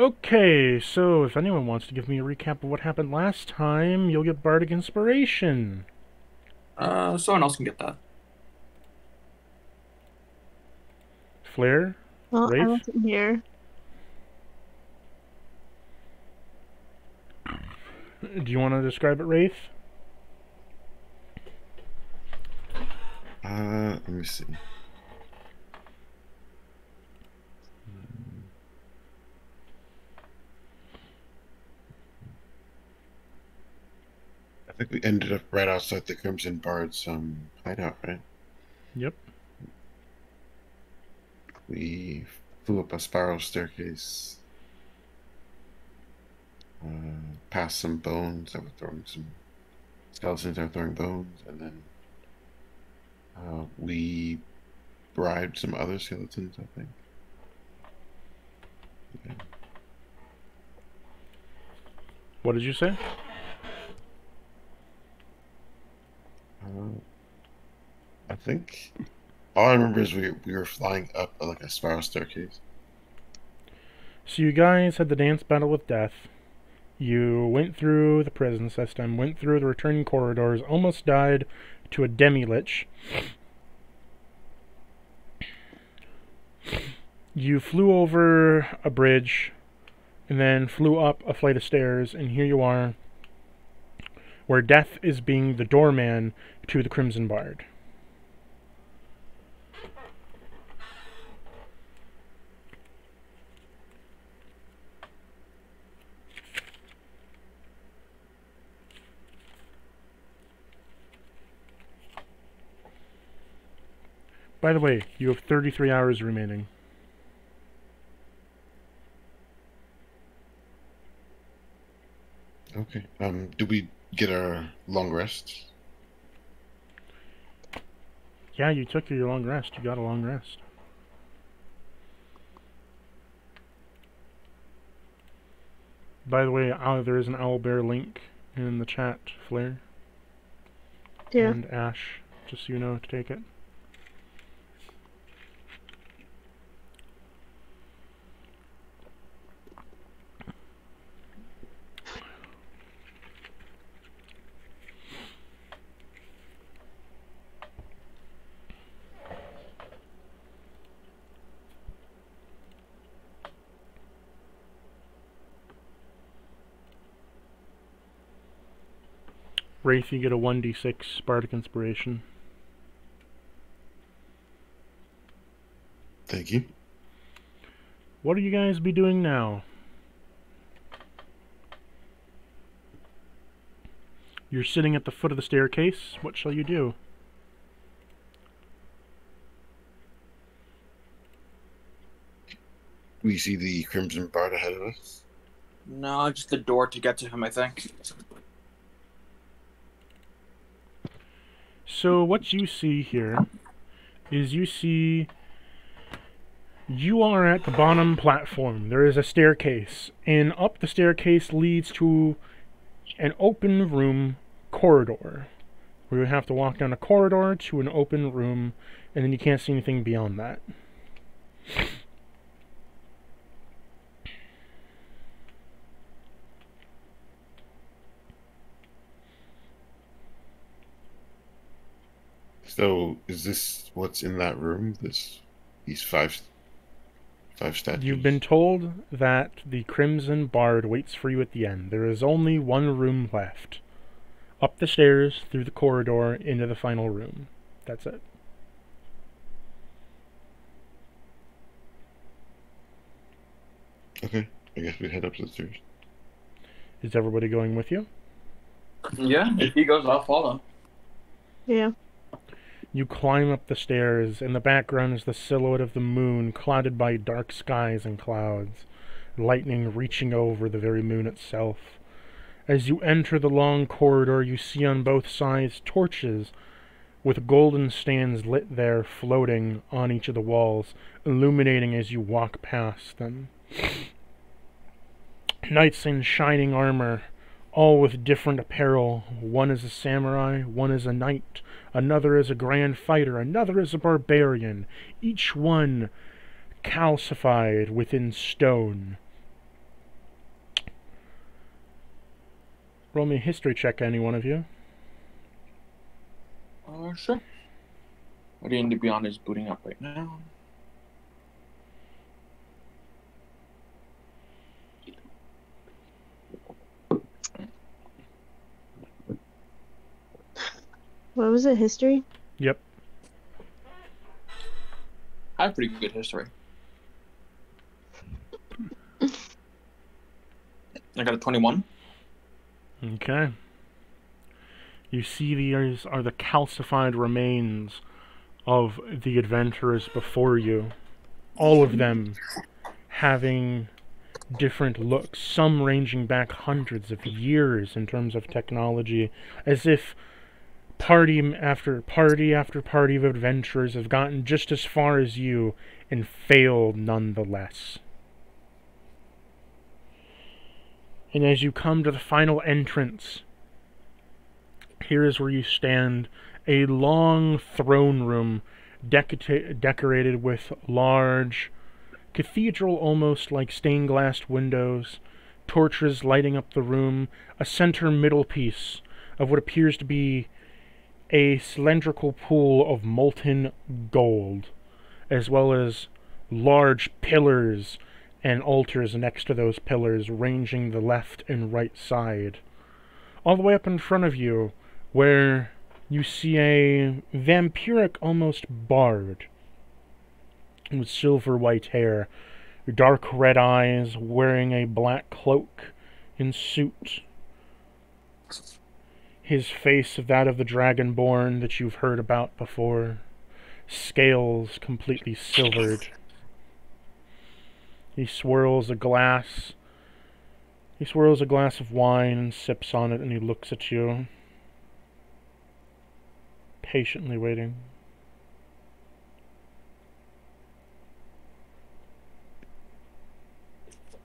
Okay, so if anyone wants to give me a recap of what happened last time, you'll get Bardic Inspiration. Someone else can get that. Flare? Well, I Wraith? wasn't here. Do you want to describe it, Wraith? Let me see. I think we ended up right outside the Crimson Bard's hideout, right? Yep. We flew up a spiral staircase, past some bones that were throwing some skeletons that were throwing bones, and then we bribed some other skeletons, I think. Yeah. What did you say? I think all I remember is we were flying up like a spiral staircase. So you guys had the dance battle with death. You went through the prison system, went through the returning corridors, almost died to a demi-lich. You flew over a bridge, and then flew up a flight of stairs, and here you are, where death is being the doorman to the Crimson Bard. By the way, you have 33 hours remaining. Okay. Do we get our long rest? Yeah, you took your long rest. You got a long rest. By the way, there is an owlbear link in the chat, Flare. Yeah. And Ash, just so you know to take it. Wraith, you get a 1d6 Bardic Inspiration. Thank you. What will you guys be doing now? You're sitting at the foot of the staircase. What shall you do? We see the Crimson Bard ahead of us. No, just the door to get to him, I think. So what you see here is you are at the bottom platform. There is a staircase, and up the staircase leads to an open room corridor, where you have to walk down a corridor to an open room, and then you can't see anything beyond that. So, is this what's in that room? These five statues. You've been told that the Crimson Bard waits for you at the end. There is only one room left. Up the stairs, through the corridor, into the final room. That's it. Okay, I guess we head up the stairs. Is everybody going with you? Yeah, if he goes, I'll follow. Yeah. You climb up the stairs. In the background is the silhouette of the moon, clouded by dark skies and clouds, lightning reaching over the very moon itself. As you enter the long corridor, you see on both sides torches with golden stands lit there, floating on each of the walls, illuminating as you walk past them. Knights in shining armor, all with different apparel. One is a samurai, one is a knight, another is a grand fighter, another is a barbarian, each one calcified within stone. Roll me a history check, any one of you. Sure. Ready to be on is booting up right now. What was it? History? Yep. I have pretty good history. I got a 21. Okay. You see these are the calcified remains of the adventurers before you. All of them having different looks, some ranging back hundreds of years in terms of technology, as if party after party after party of adventurers have gotten just as far as you and failed nonetheless. And as you come to the final entrance, here is where you stand, a long throne room decorated with large, cathedral almost like stained glass windows, torches lighting up the room, a center middle piece of what appears to be a cylindrical pool of molten gold, as well as large pillars and altars next to those pillars ranging the left and right side. All the way up in front of you, where you see a vampiric almost bard with silver white hair, dark red eyes, wearing a black cloak and suit. His face of that of the dragonborn that you've heard about before, scales completely silvered. He swirls a glass of wine and sips on it, and he looks at you, patiently waiting.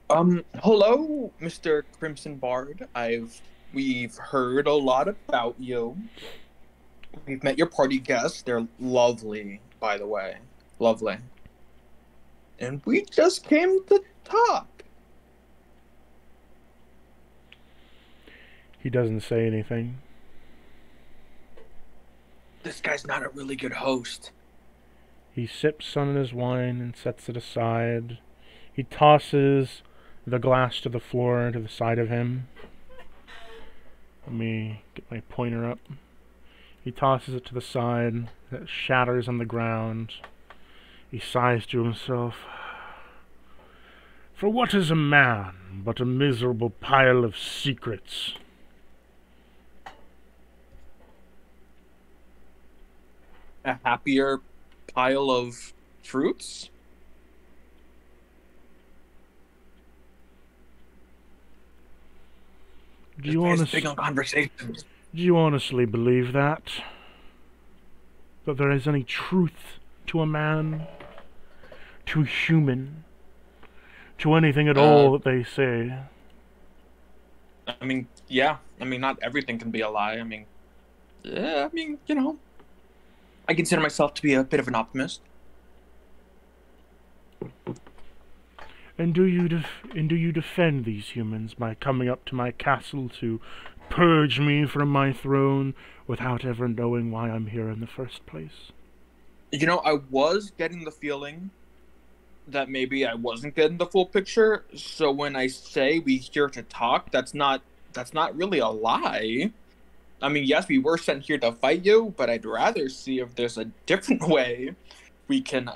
Hello, Mr. Crimson Bard. We've heard a lot about you. We've met your party guests. They're lovely, by the way. Lovely. And we just came to talk. He doesn't say anything. This guy's not a really good host. He sips on his wine and sets it aside. He tosses the glass to the floor to the side of him. Let me get my pointer up. He tosses it to the side. It shatters on the ground. He sighs to himself. For what is a man but a miserable pile of secrets? A happier pile of fruits? Do you big on conversations. Do you honestly believe that? That there is any truth to a man? To a human? To anything at all that they say? I mean, yeah. I mean, not everything can be a lie. I mean, you know, I consider myself to be a bit of an optimist. And do you defend these humans by coming up to my castle to purge me from my throne without ever knowing why I'm here in the first place? You know, I was getting the feeling that maybe I wasn't getting the full picture. So when I say we here to talk, that's not really a lie. I mean, yes, we were sent here to fight you, but I'd rather see if there's a different way we can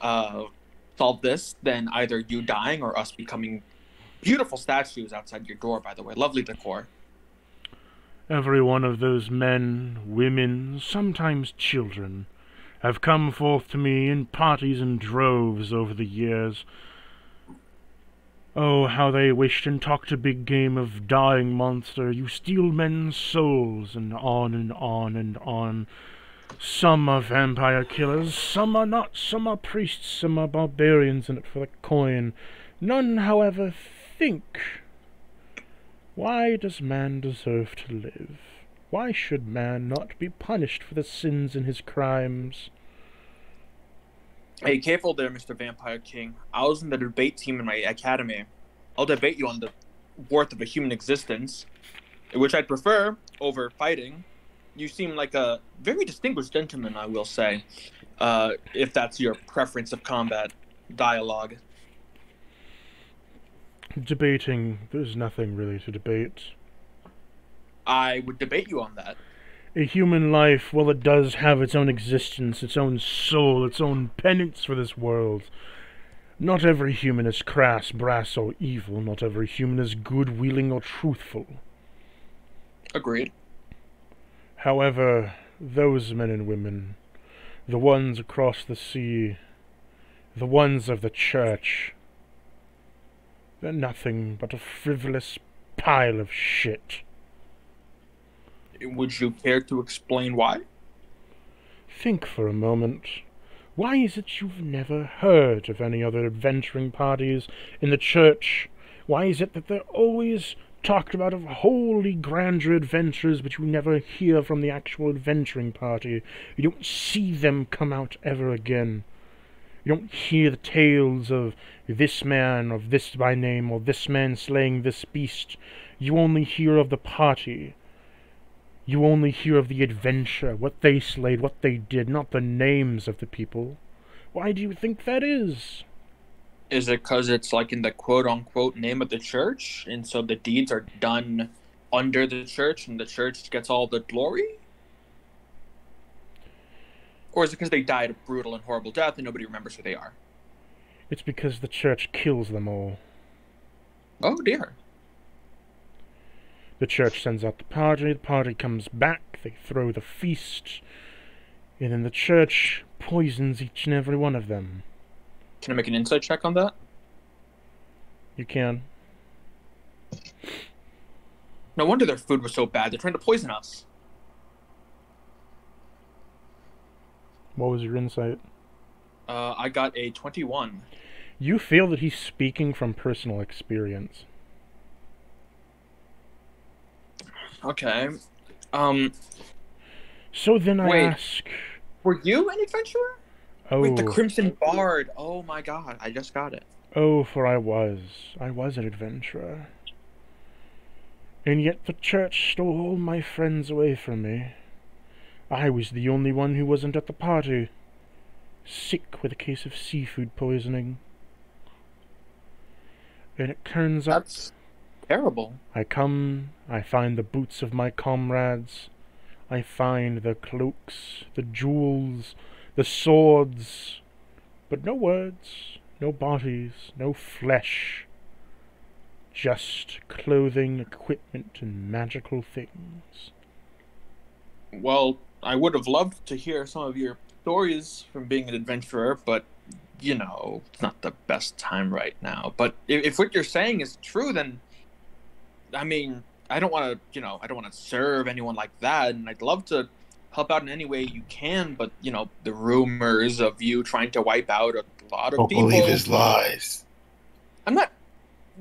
solve this than either you dying or us becoming beautiful statues outside your door, by the way. Lovely decor. Every one of those men, women, sometimes children, have come forth to me in parties and droves over the years. Oh, how they wished and talked a big game of dying monster, you steal men's souls, and on and on and on. Some are vampire killers, some are not, some are priests, some are barbarians in it for the coin. None, however, think. Why does man deserve to live? Why should man not be punished for the sins in his crimes? Hey, careful there, Mr. Vampire King. I was in the debate team in my academy. I'll debate you on the worth of a human existence. which I'd prefer over fighting. You seem like a very distinguished gentleman, I will say, if that's your preference of combat dialogue. Debating, there's nothing really to debate. I would debate you on that. A human life, well, it does have its own existence, its own soul, its own penance for this world. Not every human is crass, brass, or evil. Not every human is good, willing, or truthful. Agreed. However, those men and women, the ones across the sea, the ones of the church, they're nothing but a frivolous pile of shit. Would you care to explain why? Think for a moment. Why is it you've never heard of any other adventuring parties in the church? Why is it that they're always talked about of holy grandeur adventures, but you never hear from the actual adventuring party? You don't see them come out ever again. You don't hear the tales of this man, of this by name, or this man slaying this beast. You only hear of the party. You only hear of the adventure, what they slayed, what they did, not the names of the people. Why do you think that is? Is it because it's like in the quote-unquote name of the church, and so the deeds are done under the church, and the church gets all the glory? Or is it because they died a brutal and horrible death and nobody remembers who they are? It's because the church kills them all. Oh dear. The church sends out the party comes back, they throw the feast, and then the church poisons each and every one of them. Can I make an insight check on that? You can. No wonder their food was so bad. They're trying to poison us. What was your insight? I got a 21. You feel that he's speaking from personal experience. Okay. So then I Wait. ask... Were you an adventurer? Oh, Wait, the Crimson Bard. Oh my god, I just got it. oh, for I was an adventurer. And yet the church stole all my friends away from me. I was the only one who wasn't at the party, sick with a case of seafood poisoning. And it turns out... That's terrible. I come, I find the boots of my comrades, I find the cloaks, the jewels, the swords, but no words, no bodies, no flesh, just clothing, equipment, and magical things. Well, I would have loved to hear some of your stories from being an adventurer, but, you know, it's not the best time right now. But if what you're saying is true, then, I mean, I don't want to serve anyone like that, and I'd love to help out in any way you can, but, you know, the rumors of you trying to wipe out a lot of Don't people... believe his lies. I'm not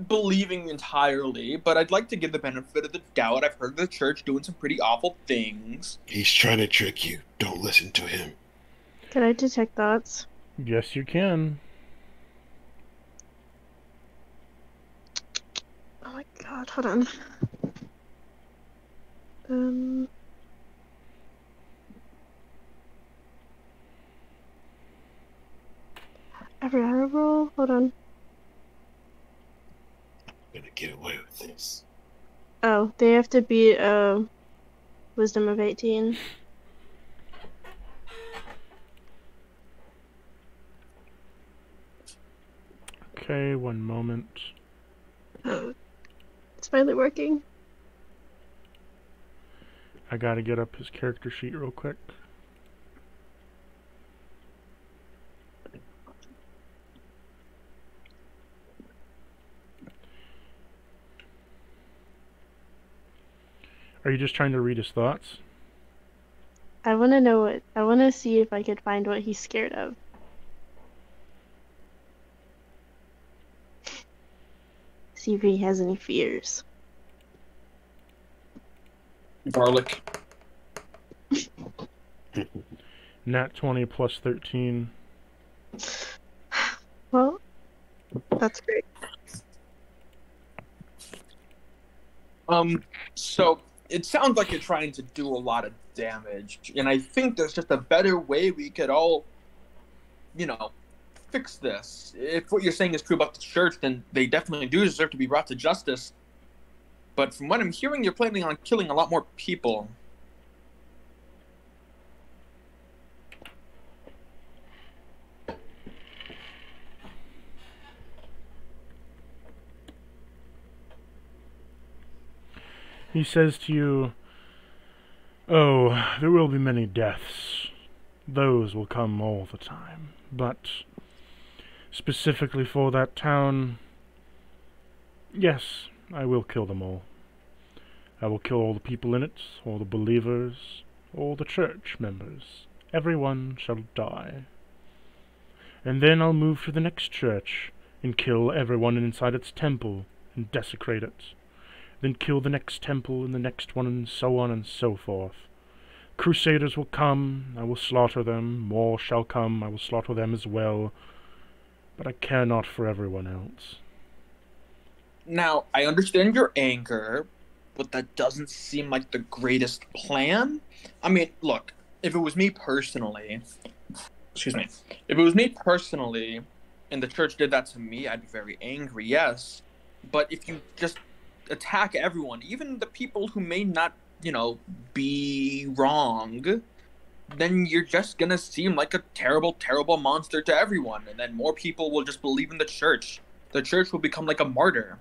believing entirely, but I'd like to give the benefit of the doubt. I've heard the church doing some pretty awful things. He's trying to trick you. Don't listen to him. Can I detect thoughts? Yes, you can. Oh my god, hold on. Every hour roll? Hold on. I'm gonna get away with this. Oh, they have to be wisdom of 18. Okay, one moment. Oh, it's finally working. I gotta get up his character sheet real quick. Are you just trying to read his thoughts? I want to see if I could find what he's scared of. See if he has any fears. Garlic. Nat 20 plus 13. Well, that's great. So it sounds like you're trying to do a lot of damage, and I think there's just a better way we could all, you know, fix this. If what you're saying is true about the church, then they definitely do deserve to be brought to justice. But from what I'm hearing, you're planning on killing a lot more people. He says to you, "Oh, there will be many deaths. Those will come all the time. But specifically for that town, yes, I will kill them all. I will kill all the people in it, all the believers, all the church members. Everyone shall die. And then I'll move to the next church and kill everyone inside its temple and desecrate it. Then kill the next temple and the next one, and so on and so forth. Crusaders will come, I will slaughter them. More shall come, I will slaughter them as well. But I care not for everyone else." Now, I understand your anger, but that doesn't seem like the greatest plan. I mean, look, if it was me personally, and the church did that to me, I'd be very angry, yes. But if you just attack everyone, even the people who may not, be wrong, then you're just gonna seem like a terrible, terrible monster to everyone, and then more people will just believe in the church. The church will become like a martyr.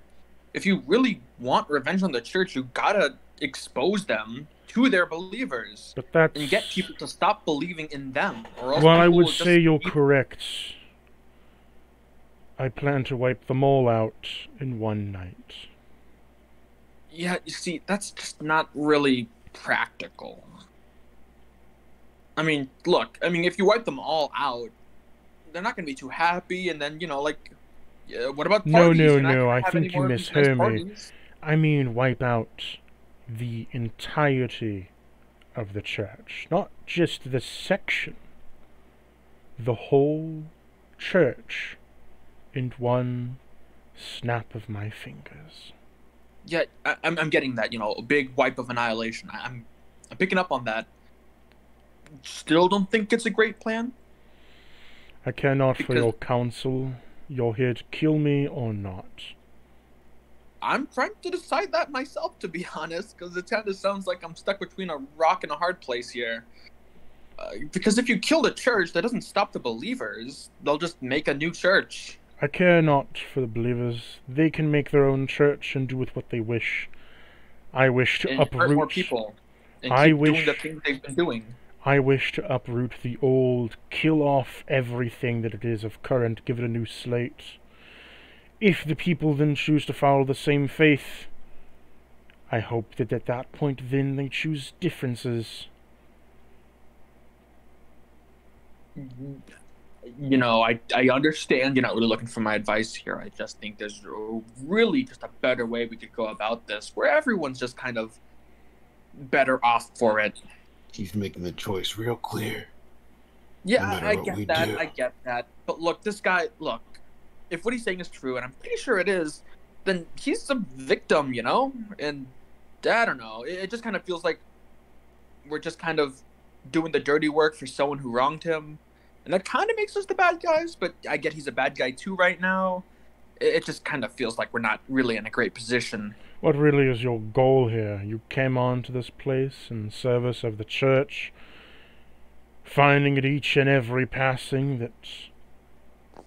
If you really want revenge on the church, you gotta expose them to their believers. But that's... and get people to stop believing in them. Or else Well, I people would will just say you're keep- correct. I plan to wipe them all out in one night. Yeah, you see, that's just not really practical. I mean, look, if you wipe them all out, they're not going to be too happy, and then, what about No, parties? no, You're not no, gonna I have think any you more of these misheard me. parties. I mean wipe out the entirety of the church. Not just the section. The whole church in one snap of my fingers. Yeah, I'm getting that, a big wipe of annihilation. I'm picking up on that. Still don't think it's a great plan? I care not for Because- your counsel. You're here to kill me or not. I'm trying to decide that myself, to be honest, because it kind of sounds like I'm stuck between a rock and a hard place here. Because if you kill the church, that doesn't stop the believers. They'll just make a new church. I care not for the believers. They can make their own church and do with what they wish. I wish to And hurt more uproot... people. And I keep doing wish- the things they've been doing. I wish to uproot the old, kill off everything that it is of current, give it a new slate. If the people then choose to follow the same faith, I hope that at that point then they choose differences. I understand you're not really looking for my advice here. I just think there's really just a better way we could go about this, where everyone's just kind of better off for it. He's making the choice real clear. Yeah, No matter I what we get that. do. I get that. But look, this guy, if what he's saying is true, and I'm pretty sure it is, then he's a victim, And I don't know. It just kind of feels like we're just kind of doing the dirty work for someone who wronged him. And that kind of makes us the bad guys, but I get he's a bad guy too right now. It just kind of feels like we're not really in a great position. What really is your goal here? You came on to this place in service of the church, finding at each and every passing that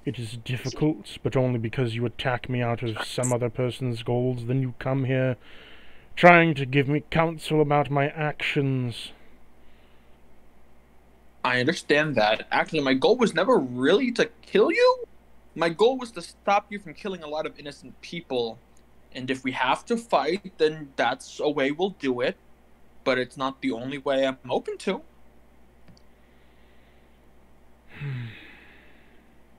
it is difficult, but only because you attack me out of some other person's goals. Then you come here trying to give me counsel about my actions. I understand that. Actually, my goal was never really to kill you. My goal was to stop you from killing a lot of innocent people. And if we have to fight, then that's a way we'll do it. But it's not the only way I'm open to.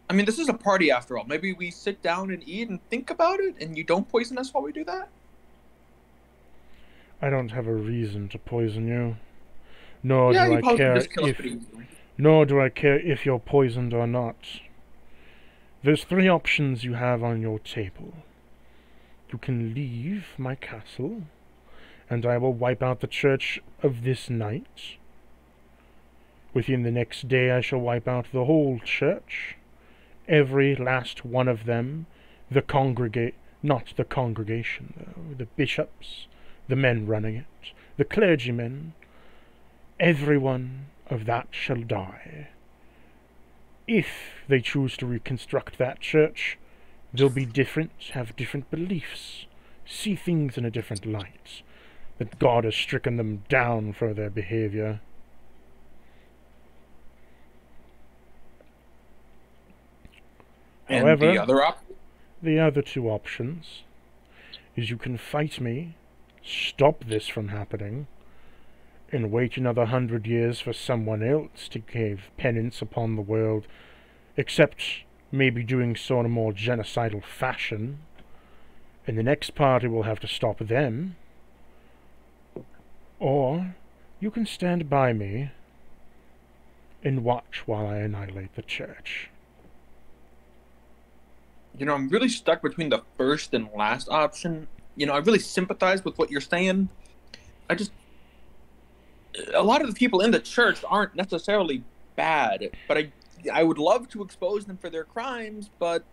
This is a party after all. Maybe we sit down and eat and think about it, and you don't poison us while we do that? I don't have a reason to poison you. Nor Yeah, do you I probably care can just kill us if... pretty easily. Nor do I care if you're poisoned or not. There's 3 options you have on your table. You can leave my castle, and I will wipe out the church of this night. Within the next day I shall wipe out the whole church, every last one of them, not the congregation, though, the bishops, the men running it, the clergymen, every one of that shall die. If they choose to reconstruct that church, they'll be different, have different beliefs, see things in a different light, that God has stricken them down for their behavior. And However, the other two options is you can fight me, stop this from happening, and wait another 100 years for someone else to give penance upon the world, except maybe doing so in a more genocidal fashion, and the next party will have to stop them. Or you can stand by me and watch while I annihilate the church. You know, I'm really stuck between the first and last option. You know, I really sympathize with what you're saying. A lot of the people in the church aren't necessarily bad, but I would love to expose them for their crimes, but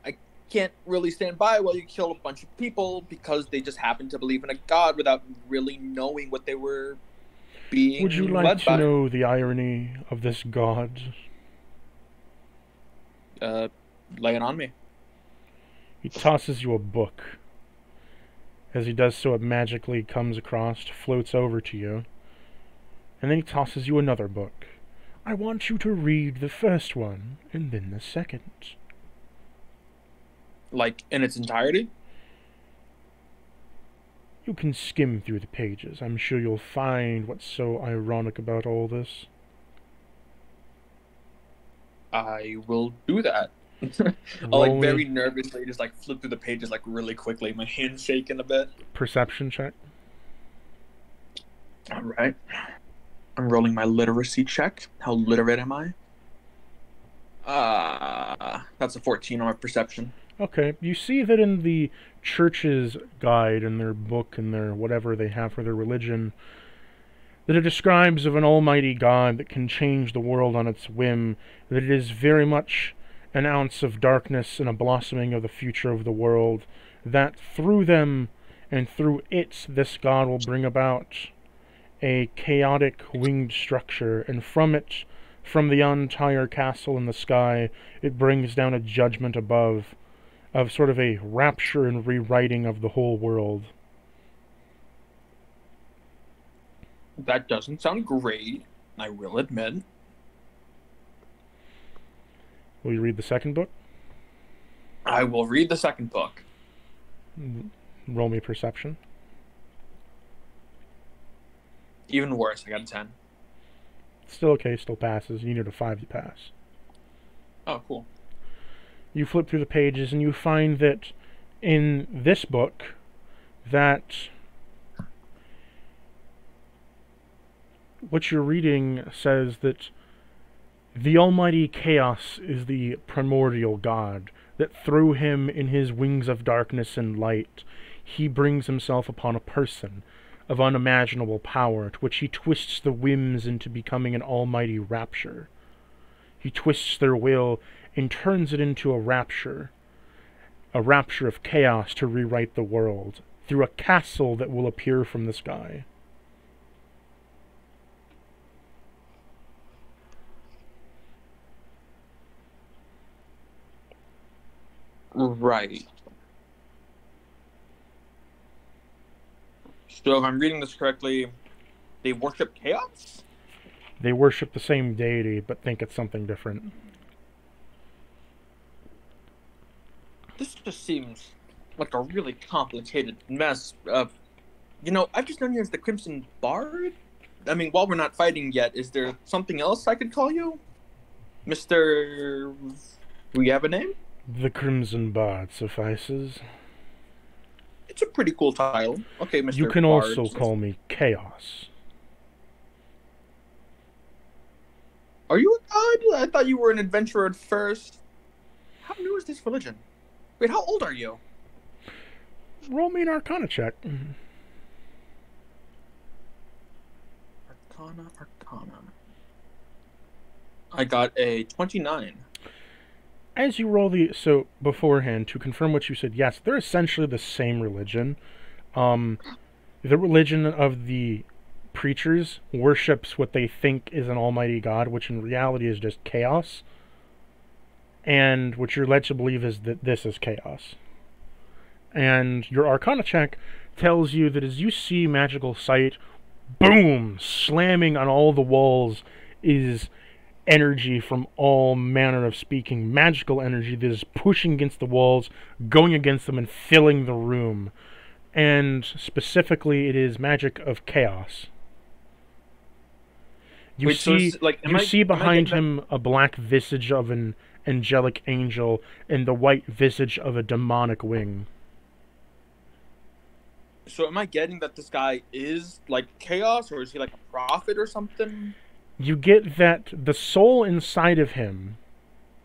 I can't really stand by while you kill a bunch of people because they just happen to believe in a god without really knowing what they were being Would you like led to by. know the irony of this god? Lay it on me. He tosses you a book. As he does so, it magically comes across, floats over to you, and then he tosses you another book. I want you to read the first one, and then the second. Like, in its entirety? You can skim through the pages. I'm sure you'll find what's so ironic about all this. I will do that. I'll, like, very nervously just, like, flip through the pages, like, really quickly. My hand's shaking a bit. Perception check. Alright. I'm rolling my literacy check. How literate am I? That's a 14 on my perception. Okay, you see that in the church's guide, in their book, in their whatever they have for their religion, that it describes of an almighty God that can change the world on its whim, that it is very much an ounce of darkness and a blossoming of the future of the world, that through them and through it this God will bring about a chaotic winged structure, and from it, from the entire castle in the sky, it brings down a judgment above, of sort of a rapture and rewriting of the whole world. That doesn't sound great, I will admit. Will you read the second book? I will read the second book. Roll me perception. Even worse, I got a 10. Still okay, still passes. You need a 5 to pass. Oh, cool. You flip through the pages and you find that in this book that what you're reading says that the almighty chaos is the primordial God, that through him in his wings of darkness and light he brings himself upon a person of unimaginable power, to which he twists the whims into becoming an almighty rapture. He twists their will and turns it into a rapture of chaos to rewrite the world, through a castle that will appear from the sky. Right. So if I'm reading this correctly, they worship chaos? They worship the same deity, but think it's something different. This just seems like a really complicated mess. You know, I've just known you as the Crimson Bard. I mean, while we're not fighting yet, is there something else I could call you? Mr... Do you have a name? The Crimson Bard suffices. It's a pretty cool title. Okay, Mr. You can Bard. also call me Chaos. Are you a god? I thought you were an adventurer at first. How new is this religion? Wait, how old are you? Roll me an Arcana check. Arcana. I got a 29. As you roll so beforehand, to confirm what you said, yes, they're essentially the same religion. The religion of the preachers worships what they think is an almighty god, which in reality is just chaos. And what you're led to believe is that this is chaos. And your Arcana check tells you that as you see magical sight, boom, slamming on all the walls is energy from all manner of speaking, magical energy that is pushing against the walls, going against them, and filling the room. And specifically, it is magic of chaos. You see behind him a black visage of an angelic angel and the white visage of a demonic wing. So am I getting that this guy is like chaos, or is he like a prophet or something? You get that the soul inside of him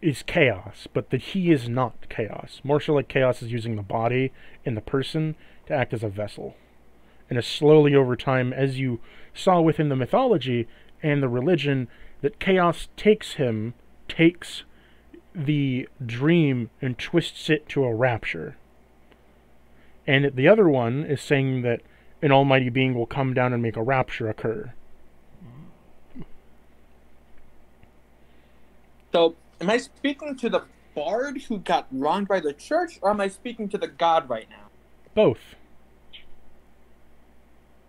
is chaos, but that he is not chaos. More so like chaos is using the body and the person to act as a vessel. And as slowly over time, as you saw within the mythology and the religion, that chaos takes the dream and twists it to a rapture. And the other one is saying that an almighty being will come down and make a rapture occur. So, am I speaking to the bard who got wronged by the church, or am I speaking to the god right now? Both.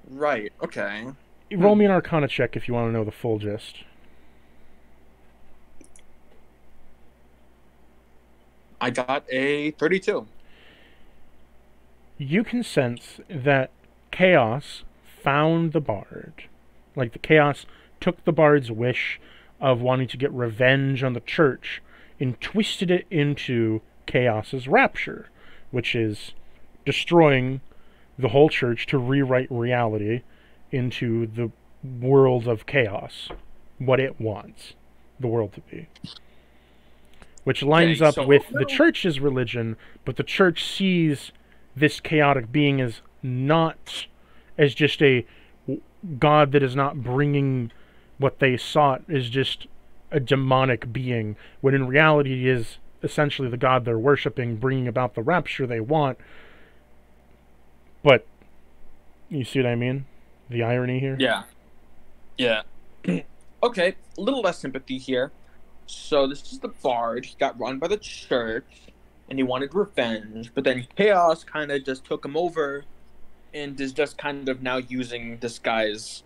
Right, okay. Roll me an Arcana check if you want to know the full gist. I got a 32. You can sense that chaos found the bard. Like, the chaos took the bard's wish of wanting to get revenge on the church and twisted it into chaos's rapture, which is destroying the whole church to rewrite reality into the world of chaos, what it wants the world to be. Which lines up with the church's religion, but the church sees this chaotic being as not as just a god that is not bringing what they sought, is just a demonic being, when in reality he is essentially the god they're worshipping, bringing about the rapture they want. But you see what I mean? The irony here? Yeah. Okay, a little less sympathy here. So this is the bard. He got run by the church, and he wanted revenge, but then chaos kind of just took him over and is just kind of now using this guy's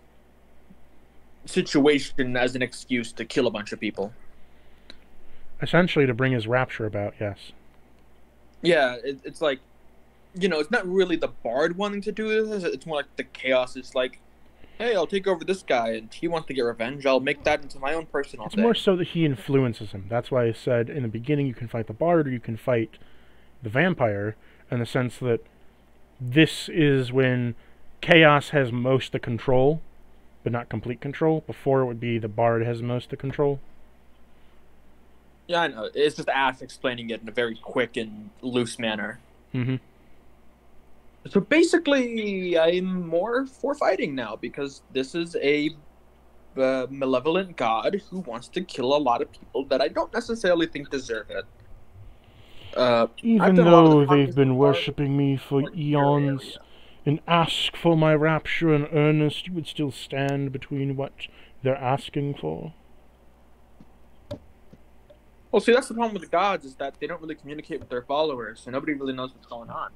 situation as an excuse to kill a bunch of people. Essentially to bring his rapture about, yes. Yeah, it's like, you know, it's not really the bard wanting to do this. It's more like the chaos is like, hey, I'll take over this guy, and he wants to get revenge. I'll make that into my own personal thing. It's more so that he influences him. That's why I said in the beginning you can fight the bard or you can fight the vampire, in the sense that this is when chaos has most of the control, but not complete control. Before it would be the bard has most of the control. Yeah, I know. It's just Ash explaining it in a very quick and loose manner. Mm-hmm. So basically, I'm more for fighting now, because this is a malevolent god who wants to kill a lot of people that I don't necessarily think deserve it. Even though they've been worshipping me for eons and ask for my rapture in earnest, you would still stand between what they're asking for. Well, see, that's the problem with the gods, is that they don't really communicate with their followers, so nobody really knows what's going on.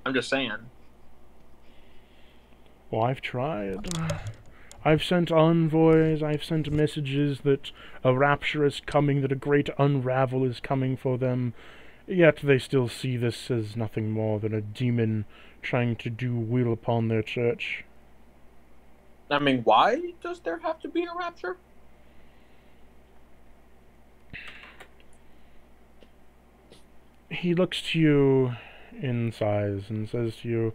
I'm just saying. Well, I've tried. I've sent envoys, I've sent messages that a rapture is coming, that a great unravel is coming for them, yet they still see this as nothing more than a demon trying to do will upon their church. I mean, why does there have to be a rapture? He looks to you in sighs and says to you,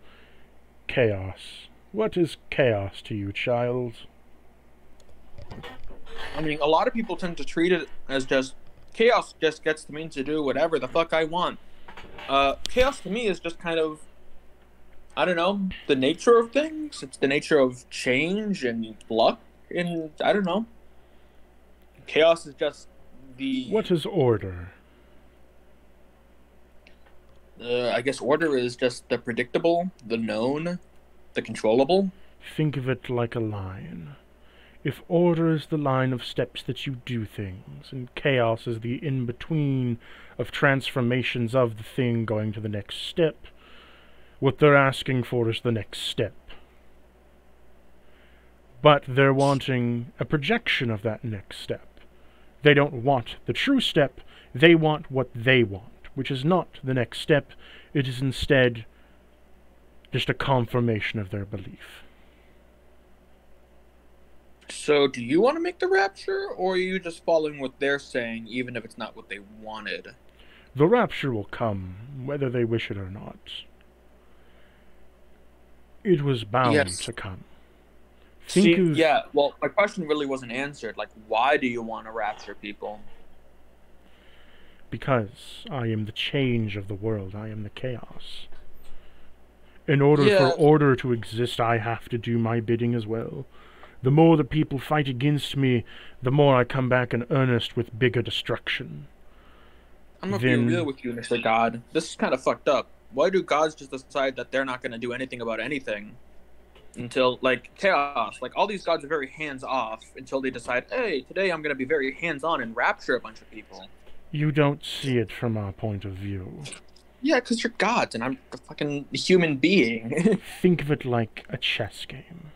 chaos. What is chaos to you, child? I mean, a lot of people tend to treat it as just, chaos just gets me to do whatever the fuck I want. Chaos to me is just kind of I don't know, the nature of things. It's the nature of change and luck, and I don't know. Chaos is just the. What is order? I guess order is just the predictable, the known, the controllable. Think of it like a line. If order is the line of steps that you do things, and chaos is the in-between of transformations of the thing going to the next step, what they're asking for is the next step. But they're wanting a projection of that next step. They don't want the true step, they want what they want, which is not the next step, it is instead just a confirmation of their belief. So, do you want to make the rapture, or are you just following what they're saying, even if it's not what they wanted? The rapture will come, whether they wish it or not. It was bound to come. Yeah, well, my question really wasn't answered. Like, why do you want to rapture people? Because I am the change of the world. I am the chaos. In order for order to exist, I have to do my bidding as well. The more the people fight against me, the more I come back in earnest with bigger destruction. I'm gonna be real with you, Mr. God. This is kind of fucked up. Why do gods just decide that they're not gonna do anything about anything? Until, like, chaos. Like, all these gods are very hands-off until they decide, hey, today I'm gonna be very hands-on and rapture a bunch of people. You don't see it from our point of view. Yeah, because you're gods and I'm a fucking human being. Think of it like a chess game.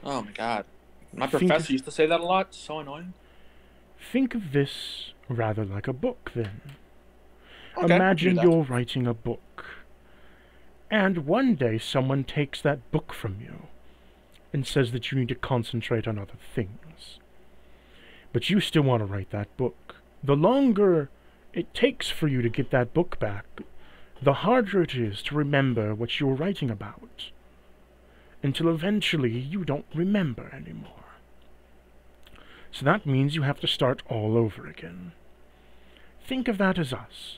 Oh my god. My professor used to say that a lot. So annoying. Think of this rather like a book, then. Okay, Imagine you're writing a book, and one day someone takes that book from you and says that you need to concentrate on other things. But you still want to write that book. The longer it takes for you to get that book back, the harder it is to remember what you're writing about, until eventually you don't remember anymore. So that means you have to start all over again. Think of that as us.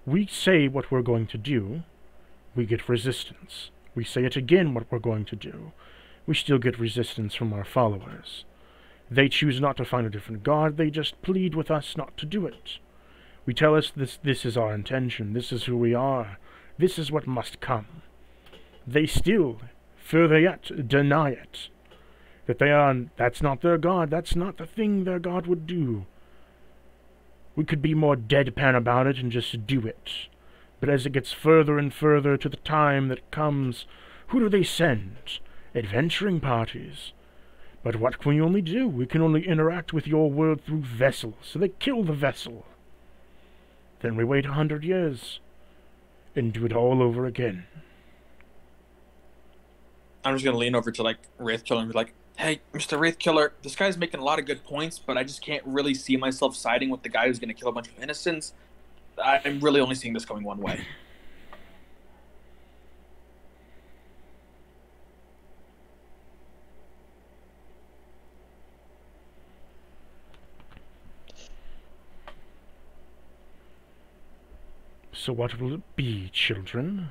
We say what we're going to do, we get resistance. We say it again what we're going to do, we still get resistance from our followers. They choose not to find a different god, they just plead with us not to do it. We tell us this is our intention, this is who we are, this is what must come. They still, further yet, deny it. That's not their god, that's not the thing their god would do. We could be more deadpan about it and just do it. But as it gets further and further to the time that it comes, who do they send? Adventuring parties. But what can we only do? We can only interact with your world through vessels, so they kill the vessel. Then we wait 100 years, and do it all over again. I'm just gonna lean over to, like, Wraithkiller and be like, hey, Mr. Wraithkiller, this guy's making a lot of good points, but I just can't really see myself siding with the guy who's gonna kill a bunch of innocents. I'm really only seeing this going one way. So what will it be, children?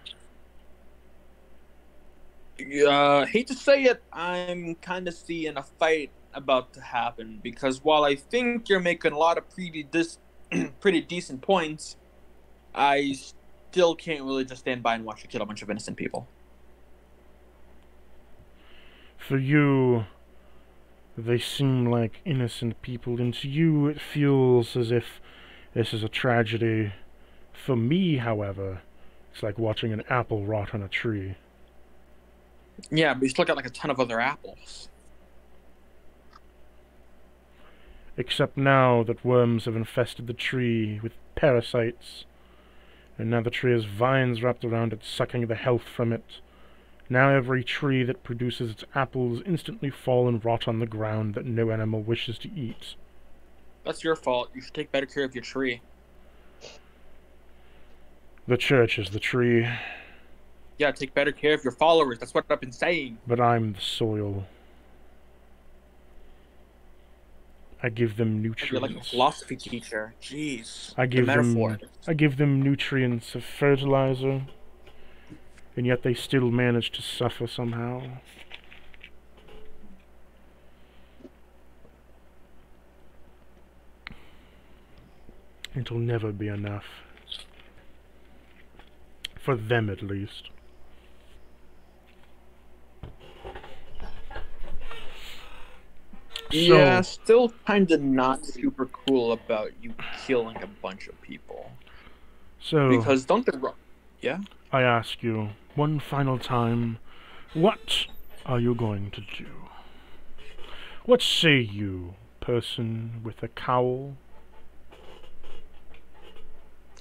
Hate to say it, I'm kind of seeing a fight about to happen, because while I think you're making a lot of pretty decent points, I still can't really just stand by and watch you kill a bunch of innocent people. For you, they seem like innocent people, and to you it feels as if this is a tragedy. For me, however, it's like watching an apple rot on a tree. Yeah, but you still got like a ton of other apples. Except now that worms have infested the tree with parasites, and now the tree has vines wrapped around it, sucking the health from it. Now every tree that produces its apples instantly fall and rot on the ground that no animal wishes to eat. That's your fault. You should take better care of your tree. The church is the tree. Yeah, take better care of your followers. That's what I've been saying. But I'm the soil. I give them nutrients. You're like a philosophy teacher. Jeez. I give them nutrients of fertilizer. and yet they still manage to suffer somehow. It'll never be enough. For them, at least. Yeah, still kind of not super cool about you killing a bunch of people. So, Because don't get wrong. Yeah? I ask you, one final time, what are you going to do? What say you, person with a cowl?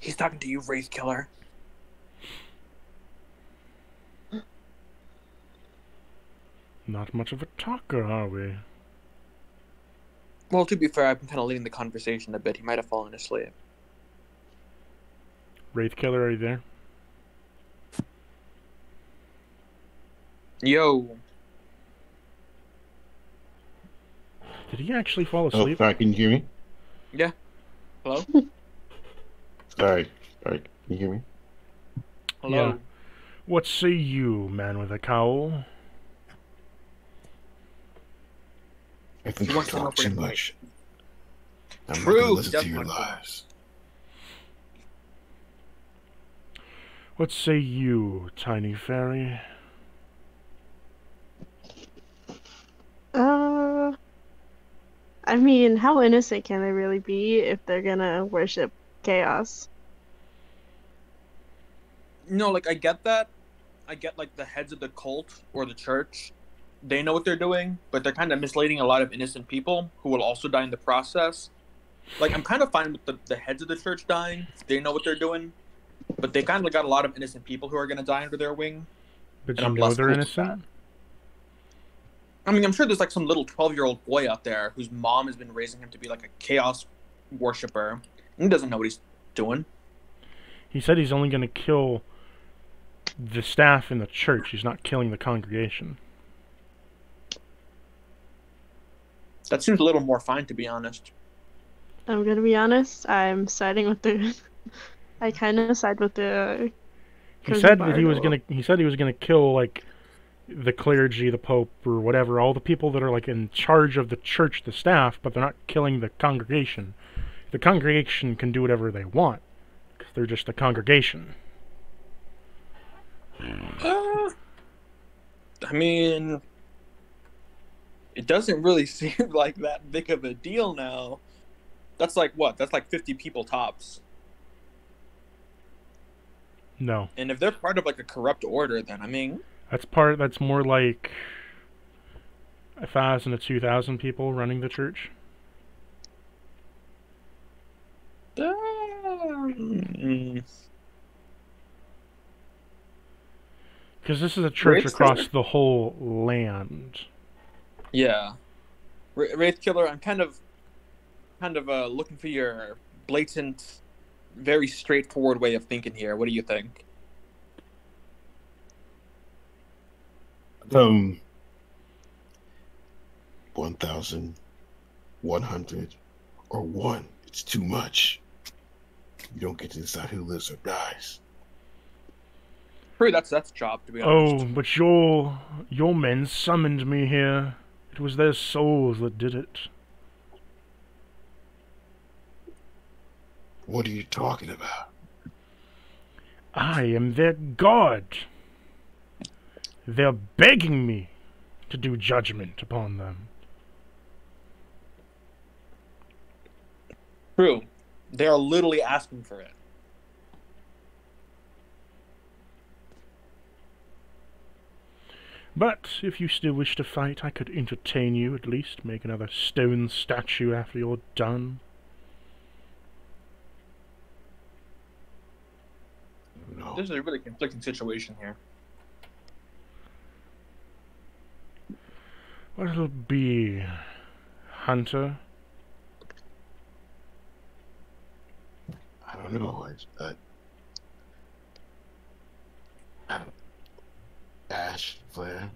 He's talking to you, Wraith Killer. Not much of a talker, are we? Well, to be fair, I've been kind of leading the conversation a bit. He might have fallen asleep. Wraith Killer, are you there? Yo. Did he actually fall Oh, asleep? sorry, can you hear me? Yeah. Hello? Sorry, can you hear me? Hello? Yeah. What say you, man with a cowl? I think He you wants to know talk if we're too gonna much. I'm not True, gonna listen to that's your my point. lies. What say you, tiny fairy? I mean, how innocent can they really be if they're gonna worship chaos? No, like, I get that. I get, like, the heads of the cult or the church. They know what they're doing, but they're kind of misleading a lot of innocent people who will also die in the process. Like, I'm kind of fine with the heads of the church dying. They know what they're doing. But they kind of got a lot of innocent people who are going to die under their wing. But And you I'm know less they're cool with innocent? I mean, I'm sure there's, like, some little 12-year-old boy out there whose mom has been raising him to be, like, a chaos worshiper. He doesn't know what he's doing. He said he's only going to kill the staff in the church. He's not killing the congregation. That seems a little more fine, to be honest. I'm gonna be honest, I'm siding with the... I kind of side with the... He said that Bard he a was little. gonna. He said he was gonna kill like the clergy, the pope, or whatever, all the people that are like in charge of the church, the staff, but they're not killing the congregation. The congregation can do whatever they want, 'cause they're just a congregation. I mean, it doesn't really seem like that big of a deal now. That's like what? That's like 50 people tops. No, And if they're part of like a corrupt order, then I mean, that's more like 1,000 to 2,000 people running the church. mm, Because this is a church Wraith across Killer? the whole land. yeah. Wraith Killer, I'm kind of looking for your blatant, very straightforward way of thinking here. What do you think? 1,100 or 1. It's too much. You don't get to decide who lives or dies. Pretty, that's job, to be Oh, honest. but your men summoned me here. It was their souls that did it. What are you talking about? I am their god. They're begging me to do judgment upon them. True. They are literally asking for it. But if you still wish to fight, I could entertain you at least, make another stone statue after you're done. No. This is a really conflicting situation here. What'll it be, Hunter? I don't know. I don't. Ash, Flare.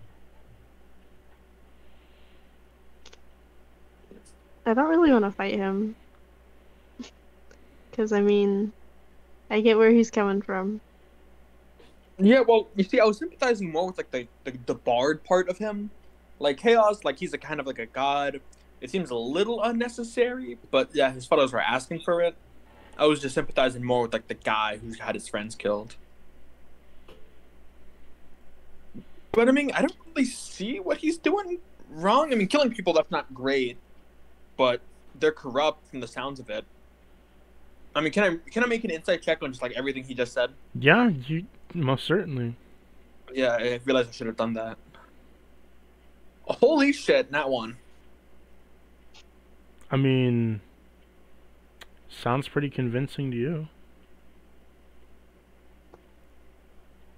I don't really want to fight him. Because, I mean, I get where he's coming from. Yeah, well, you see, I was sympathizing more with like the bard part of him, like chaos. Like he's a kind of like a god. It seems a little unnecessary, but yeah, his fellows were asking for it. I was just sympathizing more with like the guy who had his friends killed. But I mean, I don't really see what he's doing wrong. I mean, killing people, that's not great, but they're corrupt from the sounds of it. I mean, can I make an insight check on just like everything he just said? Yeah, you most certainly. Yeah, I realized I should have done that. Holy shit, not one. I mean, sounds pretty convincing to you.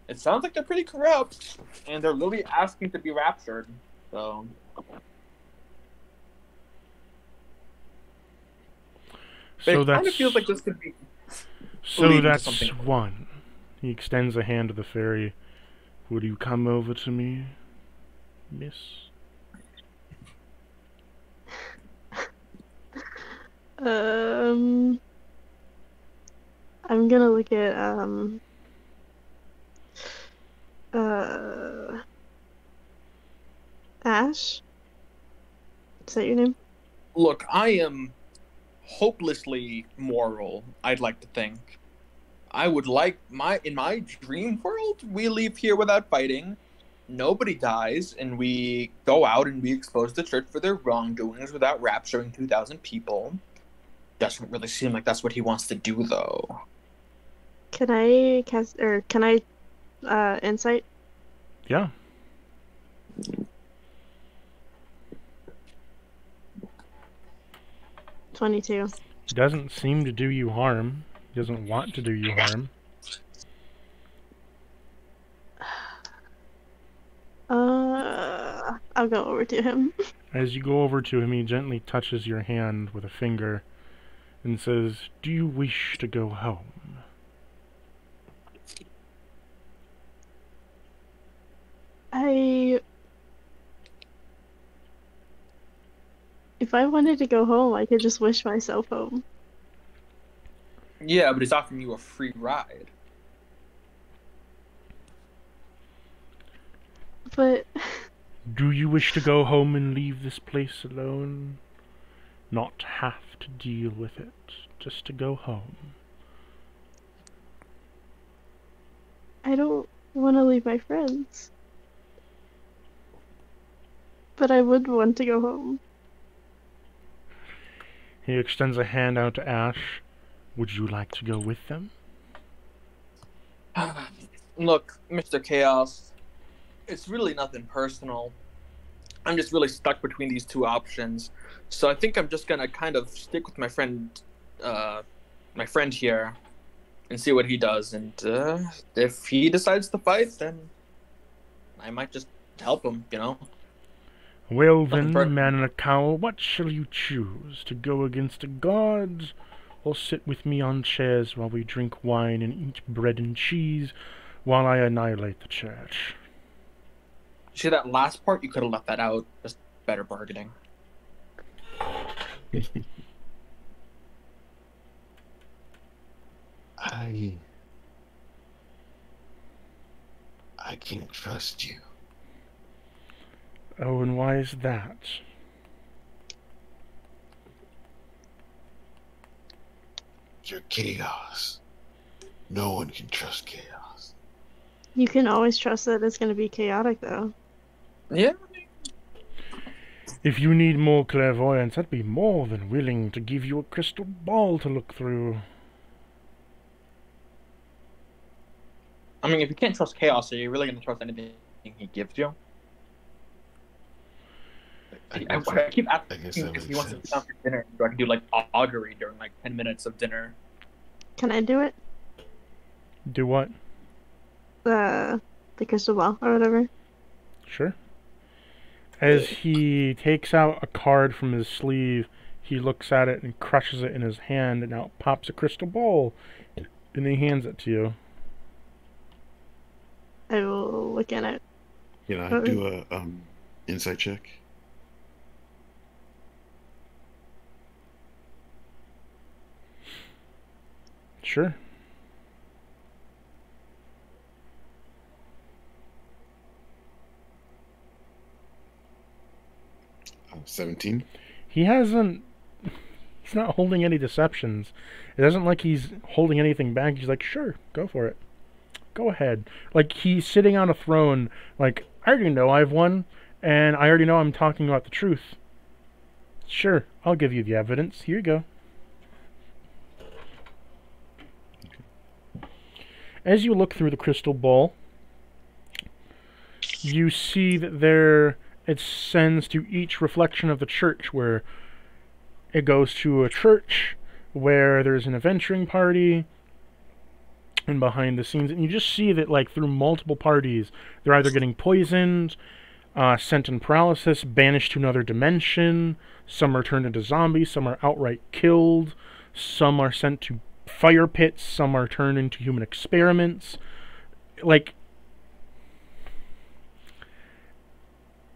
It sounds like they're pretty corrupt, and they're literally asking to be raptured. So, So it kind of that's feels like this could be. so leading to that's something. one. He extends a hand to the fairy. Would you come over to me, miss? I'm gonna look at uh Ash. Is that your name? Look, I am hopelessly moral. I'd like to think. I would like in my dream world, we leave here without fighting. Nobody dies, and we go out and we expose the church for their wrongdoings without rapturing 2,000 people. Doesn't really seem like that's what he wants to do, though. Can I cast or can I insight? Yeah. $22. He doesn't seem to do you harm. He doesn't want to do you harm. I'll go over to him. As you go over to him, he gently touches your hand with a finger and says, "Do you wish to go home?" If I wanted to go home, I could just wish myself home. Yeah, but he's offering you a free ride. But Do you wish to go home and leave this place alone? Not have to deal with it, just to go home. I don't want to leave my friends. But I would want to go home. He extends a hand out to Ash. Would you like to go with them? Look, Mr. Chaos, it's really nothing personal. I'm just really stuck between these two options. So I think I'm just gonna kind of stick with my friend here, and see what he does. And if he decides to fight, then I might just help him. Well Nothing then, man in a cowl, what shall you choose? To go against the gods, or sit with me on chairs while we drink wine and eat bread and cheese while I annihilate the church? See that last part? You could have left that out. Just better bargaining. I can't trust you. Oh, and why is that? You're chaos. No one can trust chaos. You can always trust that it's going to be chaotic, though. Yeah. If you need more clairvoyance, I'd be more than willing to give you a crystal ball to look through. I mean, if you can't trust chaos, are you really going to trust anything he gives you? I keep asking if he wants to sit down for dinner, so I can do like augury during like 10 minutes of dinner. Can I do it? Do what? The crystal ball or whatever. Sure. As he takes out a card from his sleeve, he looks at it and crushes it in his hand, and out pops a crystal ball, and he hands it to you. I will look at it. Can I do a insight check? Sure. 17. He hasn't. He's not holding any deceptions. It isn't like he's holding anything back. He's like, sure, go for it. Go ahead. Like, he's sitting on a throne. Like, I already know I've won, and I already know I'm talking about the truth. Sure, I'll give you the evidence. Here you go. As you look through the crystal ball, you see that it sends to each reflection of the church, where it goes to a church where there's an adventuring party, and behind the scenes, and you just see that, like, through multiple parties, they're either getting poisoned, sent in paralysis, banished to another dimension, some are turned into zombies, some are outright killed, some are sent to fire pits, some are turned into human experiments. Like,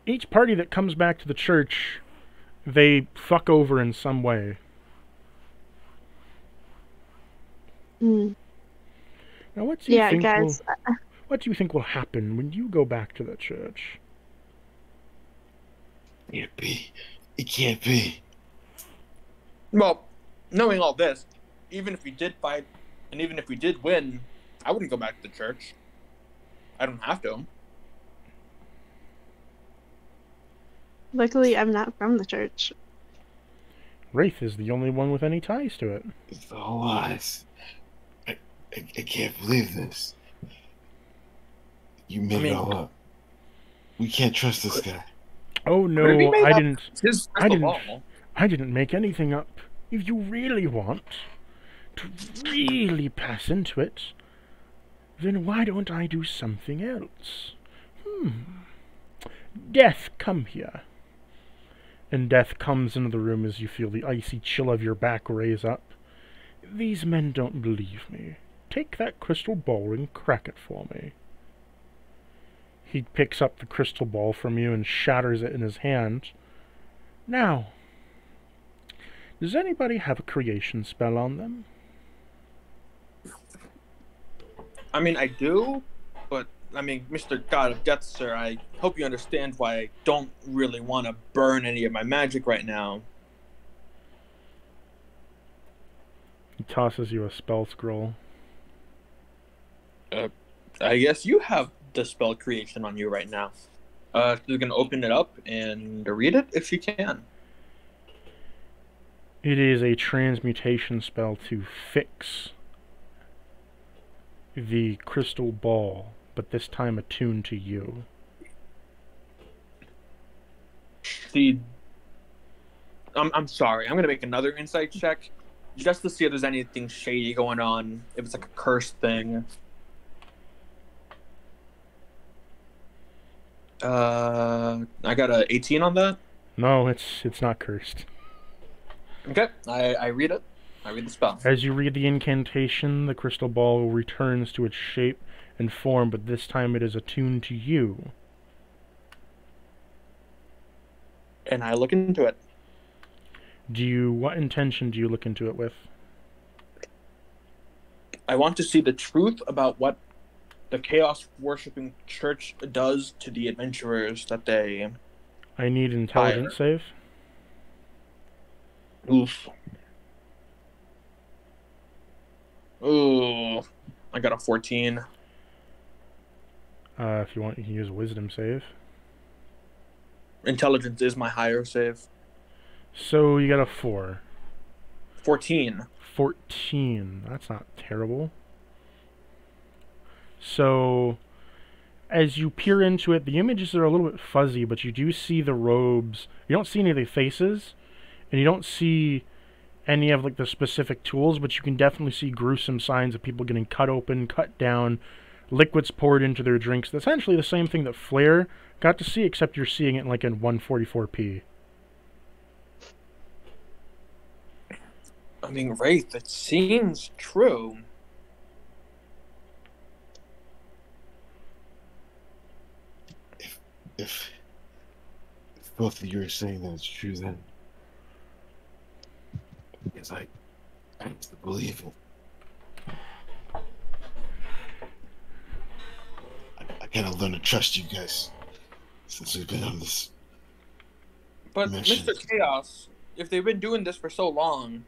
each party that comes back to the church, they fuck over in some way. Mm. Now, what do you think guys. what do you think will happen when you go back to the church? Can't be. It can't be. Well, knowing all this, even if we did fight, and even if we did win, I wouldn't go back to the church. I don't have to. Luckily, I'm not from the church. Wraith is the only one with any ties to it. It's all lies. I can't believe this. You made it all up. We can't trust this guy. Oh no, Could it be made I up? didn't. It's his I crystal didn't. ball. I didn't make anything up. If you really want to really pass into it, then why don't I do something else? Death, come here. And Death comes into the room as you feel the icy chill of your back raise up. These men don't believe me. Take that crystal ball and crack it for me. He picks up the crystal ball from you and shatters it in his hand. Now, does anybody have a creation spell on them? I mean, I do, but, I mean, Mr. God of Death, sir, I hope you understand why I don't really want to burn any of my magic right now. He tosses you a spell scroll. I guess you have the spell creation on you right now. She's going to open it up and read it if she can. It is a transmutation spell to fix the crystal ball, but this time attuned to you. I'm sorry. I'm going to make another insight check just to see if there's anything shady going on, if it's like a cursed thing. I got a 18 on that. No, it's not cursed. Okay, I read it. I read the spell. As you read the incantation, the crystal ball returns to its shape and form, but this time it is attuned to you. And I look into it. What intention do you look into it with? I want to see the truth about what the chaos worshipping church does to the adventurers that they... I need intelligence save. Oof. Ooh. I got a 14. If you want, you can use a wisdom save. Intelligence is my higher save. So you got a 4. 14. 14. That's not terrible. So, as you peer into it, the images are a little bit fuzzy, but you do see the robes. You don't see any of the faces, and you don't see any of like the specific tools, but you can definitely see gruesome signs of people getting cut open, cut down, liquids poured into their drinks. That's essentially the same thing that Flair got to see, except you're seeing it like in 144p. I mean, Wraith, it seems true. If both of you are saying that it's true, then because I have to believe it. I gotta learn to trust you guys since we've been on this But Missions. Mr. Chaos, if they've been doing this for so long,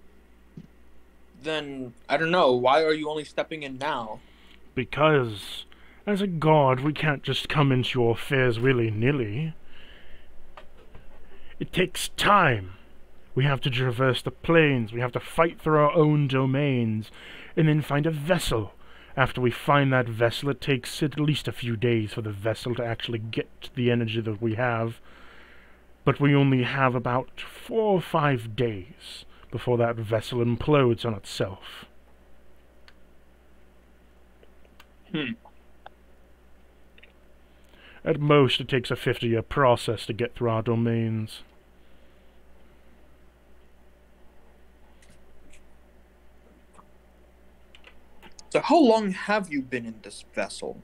then I don't know. Why are you only stepping in now? Because, as a god, we can't just come into your affairs willy-nilly. It takes time. We have to traverse the plains, we have to fight through our own domains, and then find a vessel. After we find that vessel, it takes at least a few days for the vessel to actually get the energy that we have. But we only have about 4 or 5 days before that vessel implodes on itself. At most, it takes a 50-year process to get through our domains. So how long have you been in this vessel?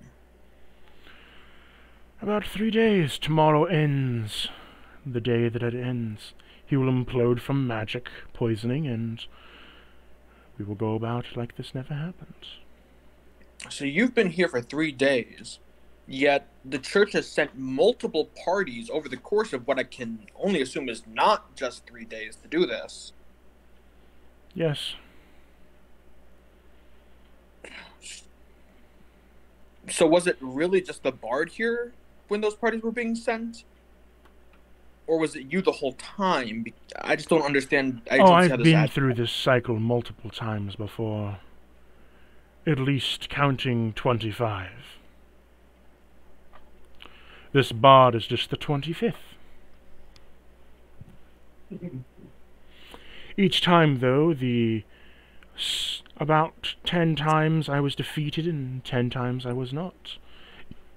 About 3 days. Tomorrow ends. The day that it ends. He will implode from magic, poisoning, and we will go about like this never happened. So you've been here for 3 days, yet the church has sent multiple parties over the course of what I can only assume is not just 3 days to do this. Yes. So was it really just the bard here when those parties were being sent? Or was it you the whole time? I just don't understand. I've been through this cycle multiple times before. At least counting 25. This bard is just the 25th. Each time, though, about 10 times I was defeated and 10 times I was not.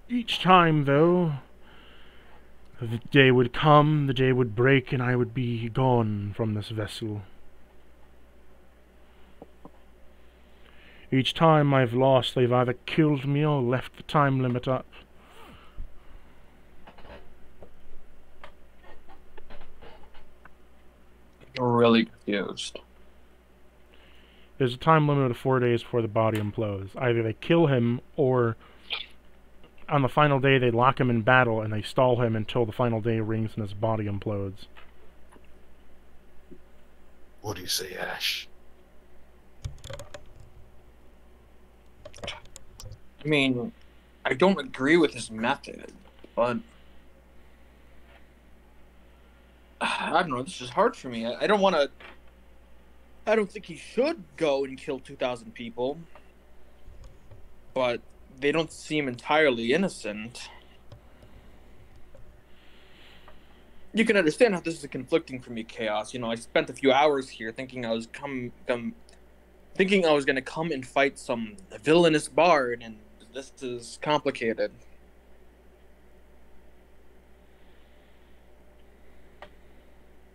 Each time, though, the day would come, the day would break, and I would be gone from this vessel. Each time I've lost, they've either killed me or left the time limit up. I'm really confused. There's a time limit of 4 days before the body implodes. Either they kill him, or on the final day they lock him in battle and they stall him until the final day rings and his body implodes. What do you say, Ash? I mean, I don't agree with his method, but I don't know, this is hard for me. I don't want to... I don't think he should go and kill 2,000 people, but they don't seem entirely innocent. You can understand how this is conflicting for me, Chaos. You know, I spent a few hours here thinking I was thinking I was going to come and fight some villainous bard, and this is complicated.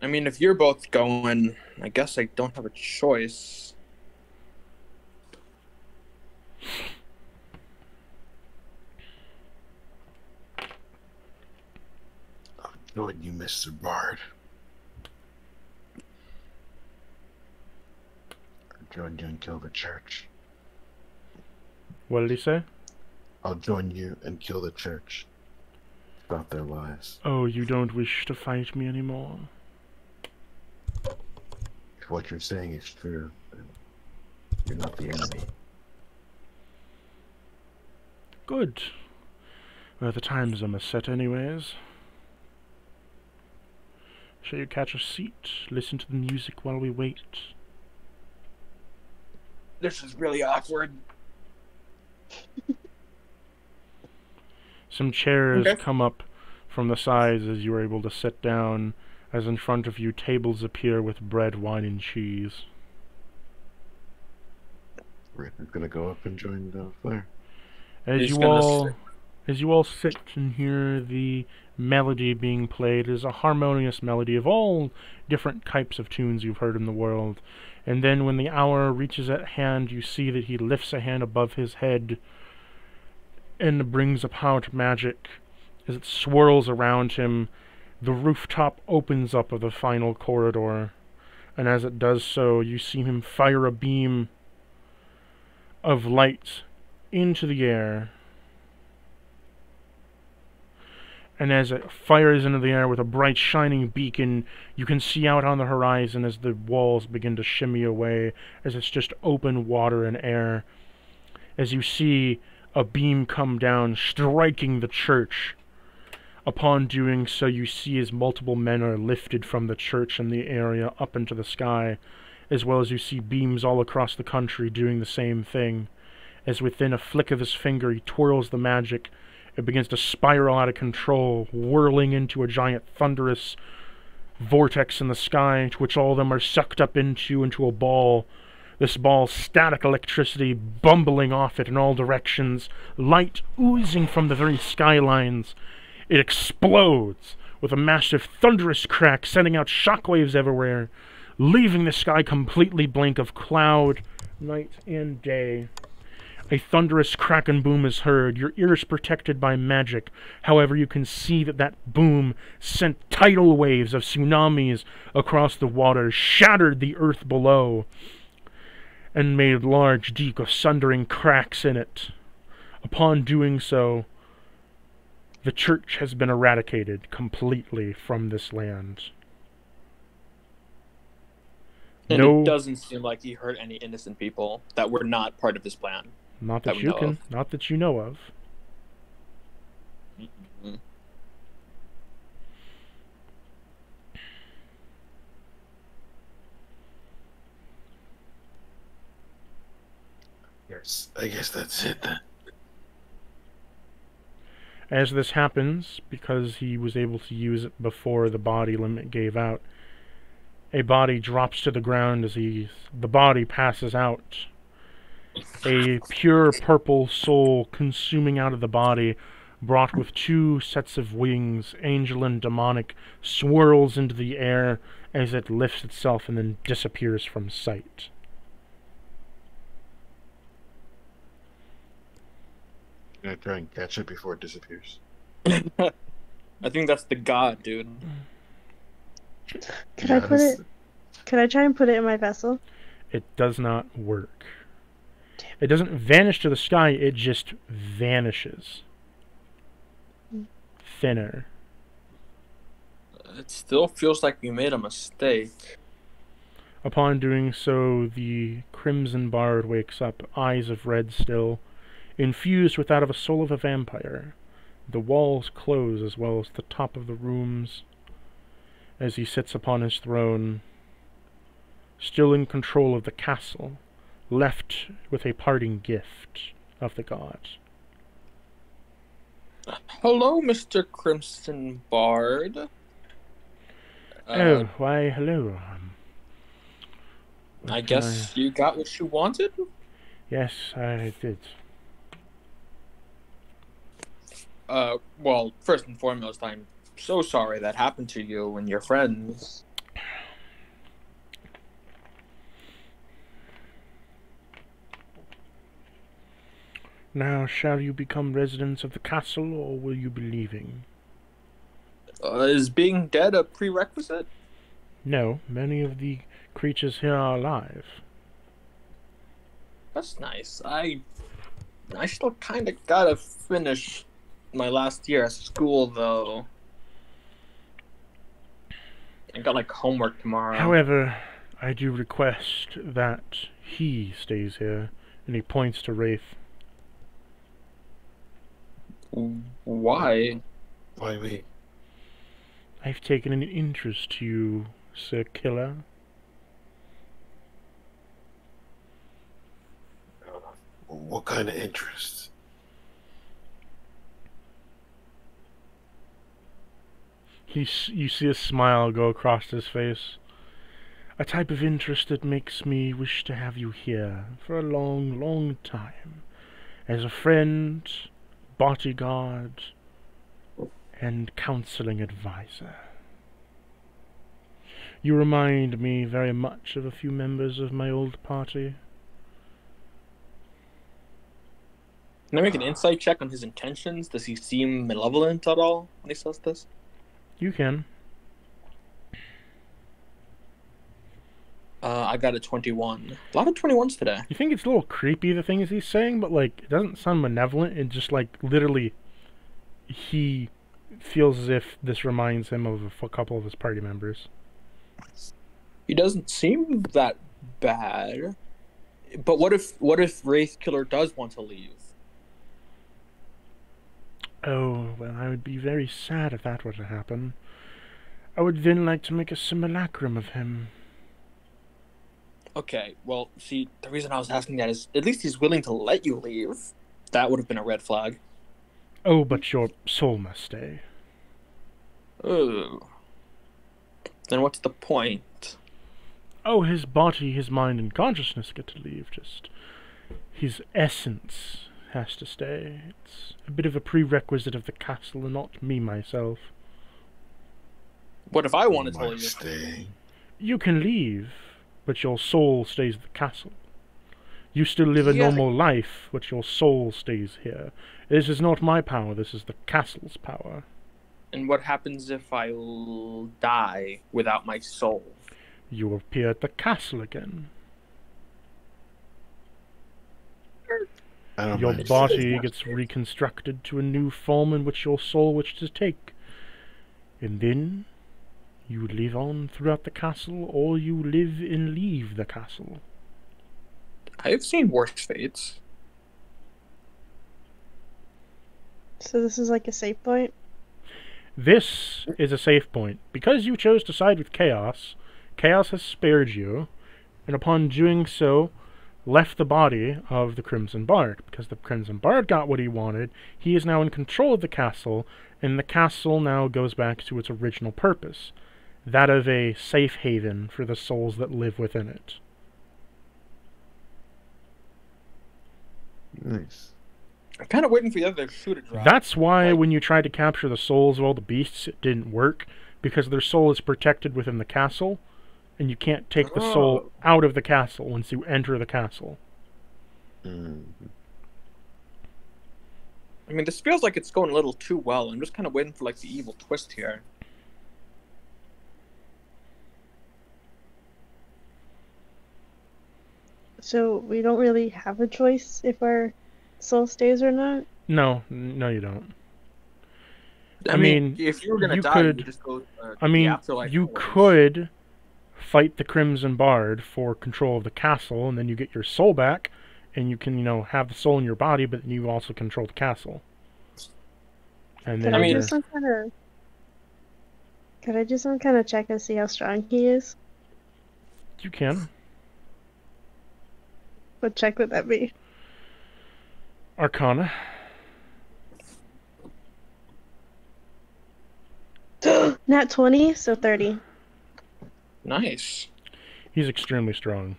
I mean, if you're both going, I guess I don't have a choice. I'll join you, Mr. Bard. I'll join you and kill the church. What did he say? I'll join you and kill the church. Stop their lies. Oh, you don't wish to fight me anymore? If what you're saying is true, then you're not the enemy. Good. Well, the time's almost set anyways. Shall you catch a seat? Listen to the music while we wait. This is really awkward. Some chairs Okay. come up from the sides as you are able to sit down, as in front of you tables appear with bread, wine, and cheese. Rick is gonna go up and join the fire. As you all sit and hear the melody being played, it is a harmonious melody of all different types of tunes you've heard in the world. And then when the hour reaches at hand, you see that he lifts a hand above his head and brings about magic. As it swirls around him, the rooftop opens up of the final corridor, and as it does so, you see him fire a beam of light into the air. And as it fires into the air with a bright shining beacon, you can see out on the horizon as the walls begin to shimmy away, as it's just open water and air. As you see a beam come down, striking the church. Upon doing so, you see as multiple men are lifted from the church and the area up into the sky, as well as you see beams all across the country doing the same thing. As within a flick of his finger he twirls the magic, it begins to spiral out of control, whirling into a giant thunderous vortex in the sky, to which all of them are sucked up into a ball. This ball, static electricity bumbling off it in all directions, light oozing from the very skylines. It explodes with a massive thunderous crack, sending out shockwaves everywhere, leaving the sky completely blank of cloud, night and day. A thunderous crack and boom is heard, your ears protected by magic. However, you can see that boom sent tidal waves of tsunamis across the water, shattered the earth below, and made large, deep, sundering cracks in it. Upon doing so, the church has been eradicated completely from this land. And it doesn't seem like he hurt any innocent people that were not part of his plan. Not that you can, not that you know of. Mm-hmm. Yes, I guess that's it then. As this happens, because he was able to use it before the body limit gave out, a body drops to the ground as the body passes out. A pure purple soul consuming out of the body, brought with 2 sets of wings, angel and demonic, swirls into the air as it lifts itself and then disappears from sight. I'm gonna try and catch it before it disappears. I think that's the god, dude. Could I try and put it in my vessel? It does not work. It doesn't vanish to the sky, it just vanishes. Thinner. It still feels like we made a mistake. Upon doing so, the Crimson Bard wakes up, eyes of red still, infused with that of a soul of a vampire. The walls close as well as the top of the rooms as he sits upon his throne, still in control of the castle, left with a parting gift of the gods. Hello, Mr. Crimson Bard. Oh, why, hello. I guess you got what you wanted? Yes, I did. Well, first and foremost, I'm so sorry that happened to you and your friends. Now, shall you become residents of the castle, or will you be leaving? Is being dead a prerequisite? No, many of the creatures here are alive. That's nice. I still kind of gotta finish my last year at school, though. I got, like, homework tomorrow. However, I do request that he stays here, and he points to Wraith. Why? Why me? I've taken an interest to you, Sir Killer. What kind of interest? You see a smile go across his face. A type of interest that makes me wish to have you here for a long, long time. As a friend, bodyguard, and counseling advisor. You remind me very much of a few members of my old party. Can I make an insight check on his intentions? Does he seem malevolent at all when he says this? You can. I got a 21. A lot of 21s today. You think it's a little creepy, the things he's saying, but, like, it doesn't sound malevolent. It just, like, literally, he feels as if this reminds him of a couple of his party members. He doesn't seem that bad. But what if Wraith Killer does want to leave? Oh, well, I would be very sad if that were to happen. I would then like to make a simulacrum of him. Okay, well, see, the reason I was asking that is at least he's willing to let you leave. That would have been a red flag. Oh, but your soul must stay. Oh. Then what's the point? Oh, his body, his mind, and consciousness get to leave, just... his essence has to stay. It's a bit of a prerequisite of the castle and not me myself. What if I wanted to Might leave? stay. You can leave, but your soul stays at the castle. You still live a Yeah. normal life, but your soul stays here. This is not my power, this is the castle's power. And what happens if I die without my soul? You appear at the castle again. I don't Your mind body staying. gets reconstructed to a new form in which your soul wishes to take. And then you live on throughout the castle, or you live and leave the castle. I've seen worse fates. So this is like a safe point? This is a safe point. Because you chose to side with Chaos, Chaos has spared you, and upon doing so, left the body of the Crimson Bard. Because the Crimson Bard got what he wanted, he is now in control of the castle, and the castle now goes back to its original purpose, that of a safe haven for the souls that live within it. Nice. I'm kind of waiting for the other shoe to drop. That's why Like- when you tried to capture the souls of all the beasts, it didn't work, because their soul is protected within the castle, and you can't take the soul out of the castle once you enter the castle. Mm. I mean, this feels like it's going a little too well. I'm just kind of waiting for like the evil twist here. So we don't really have a choice if our soul stays or not? No, you don't. I I mean, mean, if you were gonna you die, could- you just go. I the mean, afterlife you anyways. could fight the Crimson Bard for control of the castle, and then you get your soul back, and you can, have the soul in your body, but then you also control the castle. And then Could I mean- do some kind of... Could I do some kind of check and see how strong he is? you can. What check would that be? Arcana. Nat 20, so 30. Nice. He's extremely strong.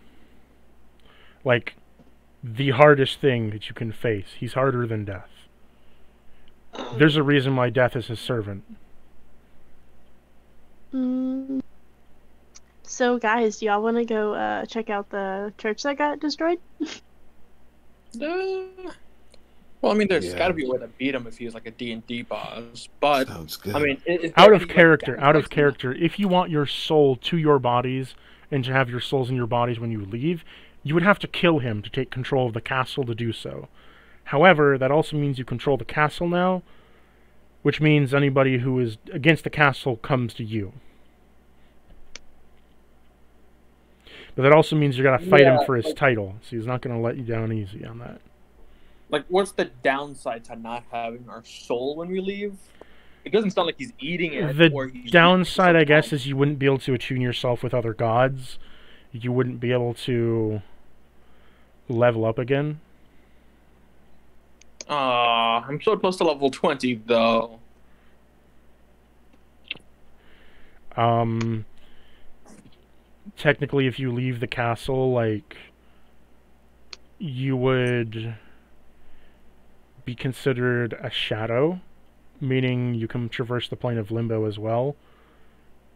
Like, the hardest thing that you can face. He's harder than death. There's a reason why death is his servant. So guys, do y'all want to go check out the church that got destroyed? Well, I mean, there's Yeah. got to be a way to beat him if he's like a D&D boss. But Sounds good. I mean, is Out there of any, like, character, downsides? if you want your soul to your bodies, and to have your souls in your bodies when you leave, you would have to kill him to take control of the castle to do so. However, that also means you control the castle now, which means anybody who is against the castle comes to you. But that also means you gotta fight him Yeah, for his like- title, so he's not gonna let you down easy on that. Like, what's the downside to not having our soul when we leave? It doesn't sound like he's eating it. or The he's downside, I guess, somehow. is you wouldn't be able to attune yourself with other gods. You wouldn't be able to level up again. Aw, I'm so close to level 20, though. Technically, if you leave the castle, like, you would be considered a shadow, meaning you can traverse the plane of limbo as well,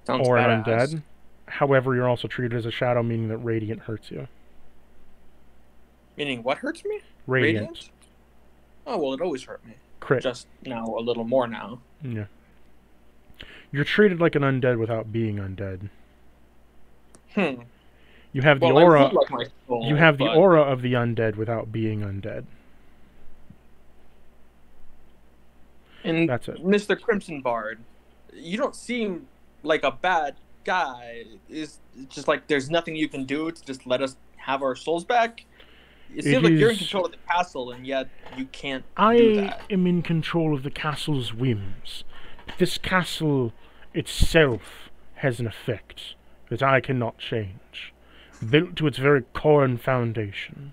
Sounds or an badass. undead. However, you're also treated as a shadow, meaning that radiant hurts you. Meaning what hurts me? Radiant. Oh, well, it always hurt me. Crit. Just now, a little more now. Yeah. You're treated like an undead without being undead. You have the Well, I aura. would like my soul, You have the but- aura of the undead without being undead. And That's it. Mr. Crimson Bard, you don't seem like a bad guy. Is just like there's nothing you can do to just let us have our souls back. It seems like you're in control of the castle, and yet you can't do I that. am in control of the castle's whims. But this castle itself has an effect that I cannot change, built to its very core and foundation.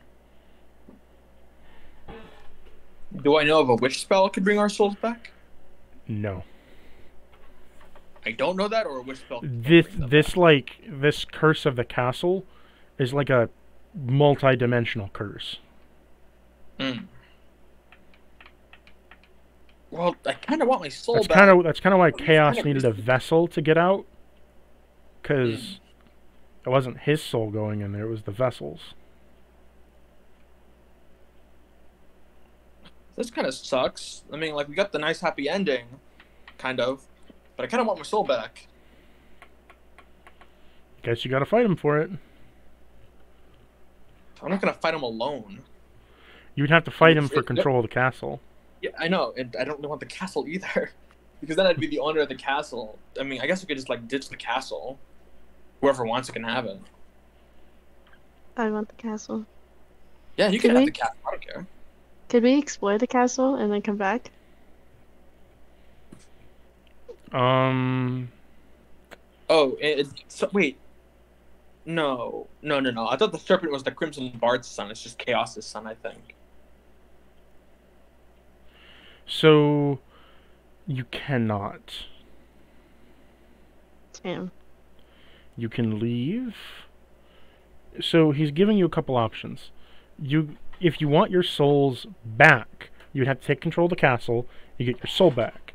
Do I know of a witch spell that could bring our souls back? No. I don't know that, or a witch spell. Can bring them back? This curse of the castle is like a multi-dimensional curse. Mm. Well, I kind of want my soul That's back. kind of why But it's Chaos kinda needed a risky. vessel to get out, because it wasn't his soul going in there; it was the vessel's. This kind of sucks. I mean, like, we got the nice happy ending, kind of, but I kind of want my soul back. Guess you gotta fight him for it. I'm not gonna fight him alone. You'd have to fight him for Yep. control of the castle. Yeah, I know, and I don't want the castle either, because then I'd be the owner of the castle. I mean, I guess we could just like ditch the castle. Whoever wants it can have it. I want the castle. Yeah, you can Can have we- the castle. I don't care. Could we explore the castle and then come back? Um, Oh, so, wait. No. I thought the serpent was the Crimson Bard's son. It's just Chaos's son, I think. so you cannot. Damn. You can leave. So he's giving you a couple options. If you want your souls back, you'd have to take control of the castle. You get your soul back,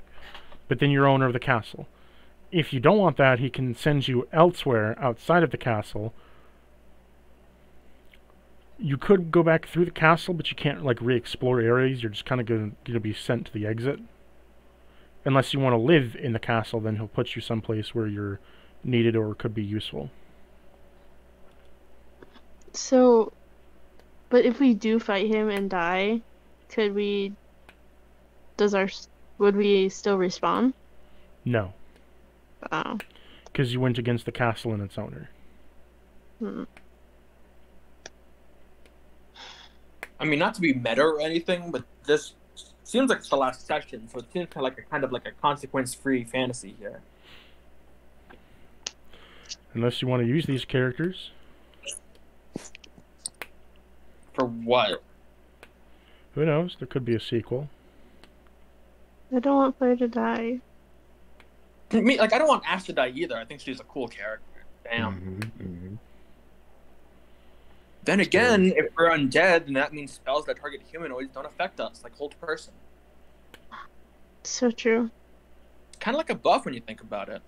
but then you're owner of the castle. If you don't want that, he can send you elsewhere outside of the castle. You could go back through the castle, but you can't like re-explore areas. You're just kind of gonna be sent to the exit. Unless you want to live in the castle, then he'll put you someplace where you're needed or could be useful. So, but if we do fight him and die, could we? Would we still respawn? No, Oh. because you went against the castle and its owner. Hmm. I mean, not to be meta or anything, but this seems like it's the last session, so it seems kind of like a consequence-free fantasy here. Unless you want to use these characters. For what? Who knows? There could be a sequel. I don't want Claire to die. Me, like, I don't want Ash to die either. I think she's a cool character. Damn. Mm-hmm. Then again, if we're undead, then that means spells that target humanoids don't affect us, like hold person. So true. Kind of like a buff when you think about it.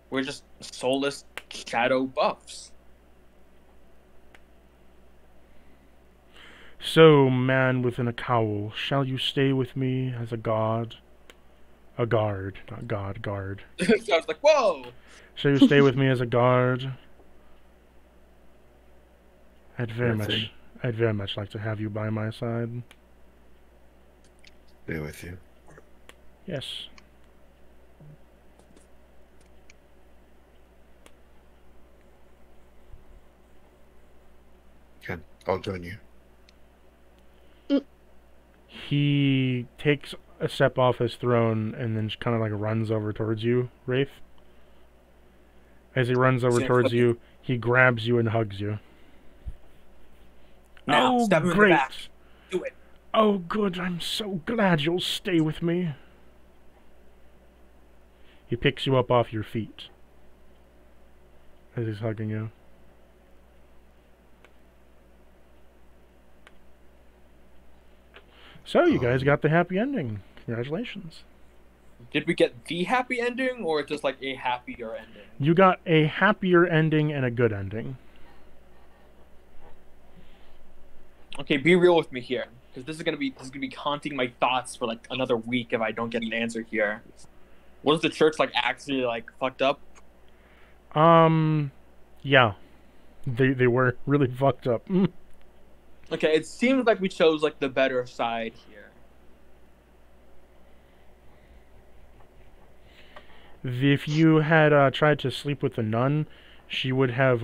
We're just soulless shadow buffs. So, man within a cowl, shall you stay with me as a god? A guard, not god, guard. So I was like, whoa! Shall you stay with me as a guard? I'd very much like to have you by my side. Stay with you. Yes. Okay, I'll join you. He takes a step off his throne and then kind of like runs over towards you, Wraith. As he runs over Seems towards like- you, he grabs you and hugs you. Now, Oh, stab him in the great. back. Do it. Oh, good. I'm so glad you'll stay with me. He picks you up off your feet as he's hugging you. So, you guys got the happy ending. Congratulations. Did we get the happy ending, or just like a happier ending? You got a happier ending and a good ending. Okay, be real with me here, because this is gonna be haunting my thoughts for like another week if I don't get an answer here. Was the church like actually like fucked up? Yeah. They were really fucked up. Okay, it seems like we chose like the better side here. If you had tried to sleep with the nun, she would have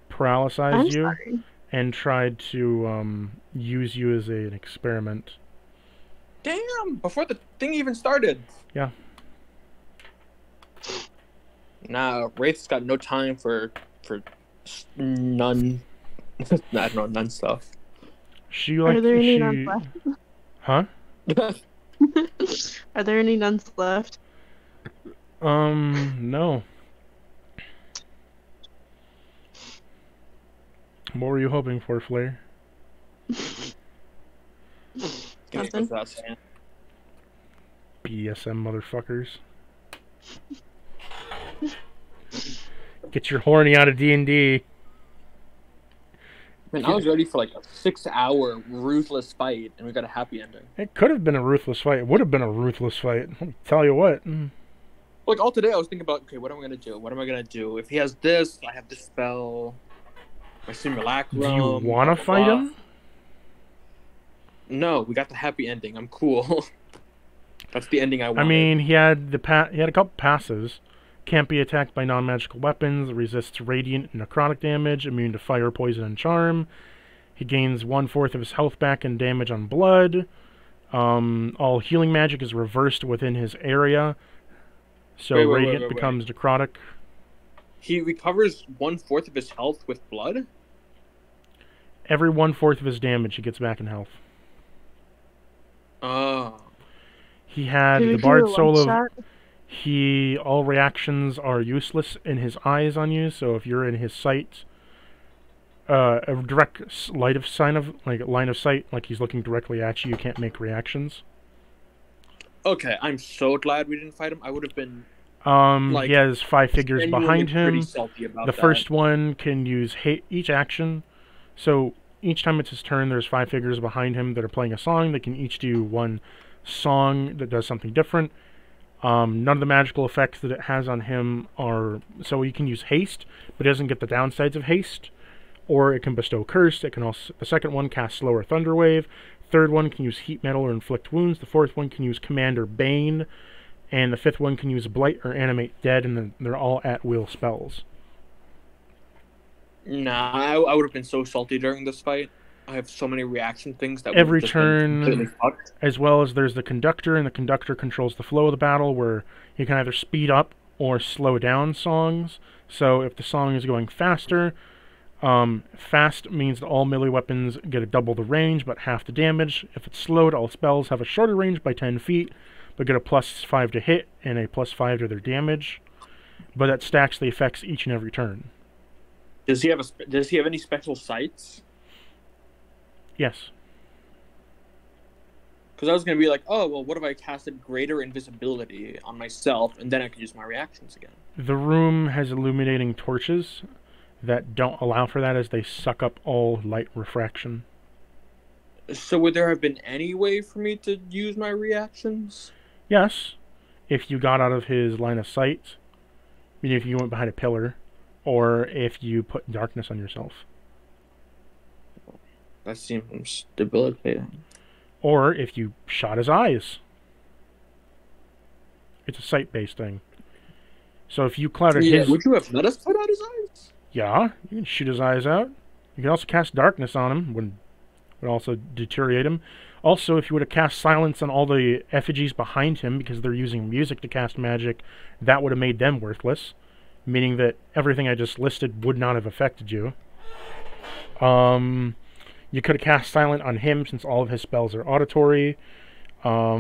paralyzed I'm you sorry. and tried to use you as an experiment. Damn! Before the thing even started. Yeah. Nah, Wraith's got no time for nun. I don't know, nun stuff. She Are like there any she, nuns left? huh? Are there any nuns left? No. What were you hoping for, Flare? Nothing. BSM motherfuckers. Get your horny out of D&D. Man, I was ready for like a 6-hour ruthless fight, and we got a happy ending. It could have been a ruthless fight. It would have been a ruthless fight. I'll tell you what. Like all today, I was thinking about, okay, what am I gonna do? What am I gonna do? If he has this, I have this spell. My simulacrum. Do you want to fight him? No, we got the happy ending. I'm cool. That's the ending I wanted. I mean, he had a couple passes. Can't be attacked by non-magical weapons. Resists radiant and necrotic damage. Immune to fire, poison, and charm. He gains 1/4 of his health back and damage on blood. All healing magic is reversed within his area. So radiant becomes necrotic. He recovers 1/4 of his health with blood? Every 1/4 of his damage he gets back in health. Oh. He had the Bard Soul of... all reactions are useless in his eyes on you, so if you're in his sight, a direct line of sight, like he's looking directly at you, you can't make reactions. Okay, I'm so glad we didn't fight him. I would have been... he has 5 figures behind him. Pretty salty about the first one can use each action, so each time it's his turn, there's 5 figures behind him that are playing a song. They can each do one song that does something different. None of the magical effects that it has on him are... So he can use haste, but doesn't get the downsides of haste. Or it can bestow curse. It can also... The second one casts slow or thunder wave. Third one can use heat metal or inflict wounds. The fourth one can use command or bane. And the fifth one can use blight or animate dead, and they're all at-will spells. Nah, I would have been so salty during this fight. I have so many reaction things that every turn, as well as there's the conductor, and the conductor controls the flow of the battle, where you can either speed up or slow down songs. So if the song is going faster, fast means that all melee weapons get a double the range but half the damage. If it's slowed, all spells have a shorter range by 10 feet, but get a +5 to hit and a +5 to their damage. But that stacks the effects each and every turn. Does he have any special sights? Yes. Because I was going to be like, oh, well, what if I casted greater invisibility on myself, and then I could use my reactions again? The room has illuminating torches that don't allow for that, as they suck up all light refraction. So would there have been any way for me to use my reactions? Yes. If you got out of his line of sight, meaning if you went behind a pillar, or if you put darkness on yourself. That seems debilitating. Or if you shot his eyes. It's a sight-based thing. So if you clouded his... Would you have let us put out his eyes? Yeah, you can shoot his eyes out. You can also cast darkness on him, would also deteriorate him. Also, if you would have cast silence on all the effigies behind him, because they're using music to cast magic, that would have made them worthless. Meaning that everything I just listed would not have affected you. You could have cast silent on him, since all of his spells are auditory. Yeah,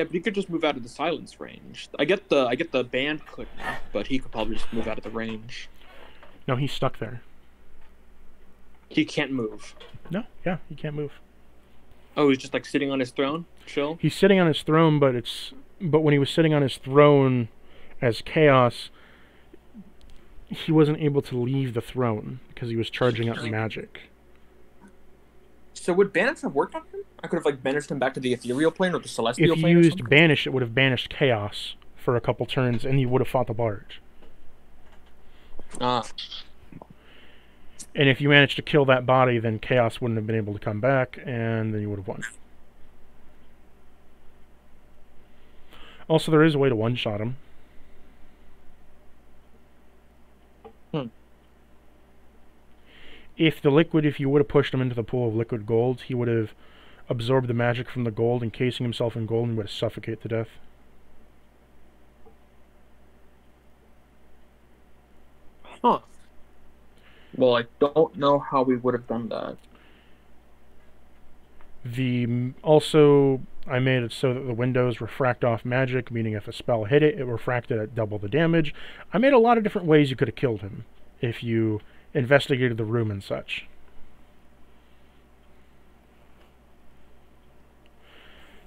but he could just move out of the silence range. I get the band couldn't, but he could probably just move out of the range. No, he's stuck there. He can't move. No, yeah, he can't move. Oh, he's just like sitting on his throne, chill. He's sitting on his throne, but when he was sitting on his throne as Chaos, he wasn't able to leave the throne because he was charging up magic. So would Banish have worked on him? I could have like banished him back to the ethereal plane or the celestial plane. If you used Banish, it would have banished Chaos for a couple turns, and he would have fought the Barge. Ah. And if you managed to kill that body, then Chaos wouldn't have been able to come back, and then you would have won. Also, there is a way to one-shot him. If you would have pushed him into the pool of liquid gold, he would have absorbed the magic from the gold, encasing himself in gold, and would have suffocated to death. Huh. Well, I don't know how we would have done that. Also, I made it so that the windows refract off magic, meaning if a spell hit it, it refracted at double the damage. I made a lot of different ways you could have killed him if you investigated the room and such.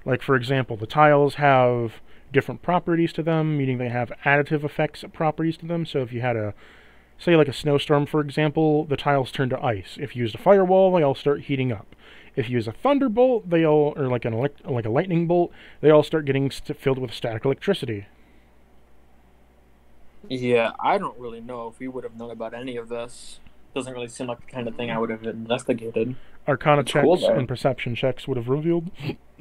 Like, for example, the tiles have different properties to them, meaning they have additive effects properties to them. So if you had a, say like a snowstorm, for example, the tiles turn to ice. If you used a firewall, they all start heating up. If you use a thunderbolt, or like a lightning bolt, they all start getting filled with static electricity. Yeah, I don't really know if we would have known about any of this. Doesn't really seem like the kind of thing I would have investigated. Arcana It's checks cool, and perception checks would have revealed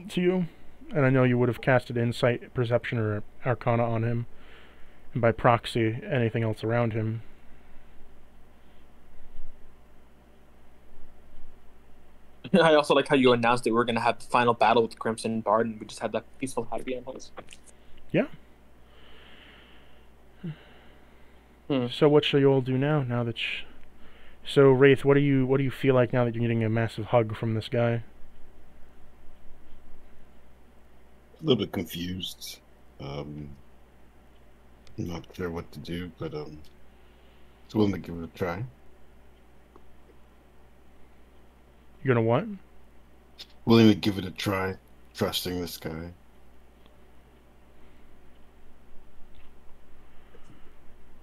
to you. And I know you would have casted insight, perception, or arcana on him. And by proxy, anything else around him. I also like how you announced that we were going to have the final battle with the Crimson Bard, and we just had that peaceful, happy ending. Yeah. So what shall you all do now? Now that so Wraith, what do you feel like now that you're getting a massive hug from this guy? A little bit confused. Not sure what to do, but it's willing to give it a try. You're gonna what? Willing to give it a try, trusting this guy.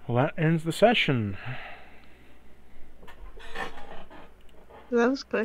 Well, that ends the session. That was quick.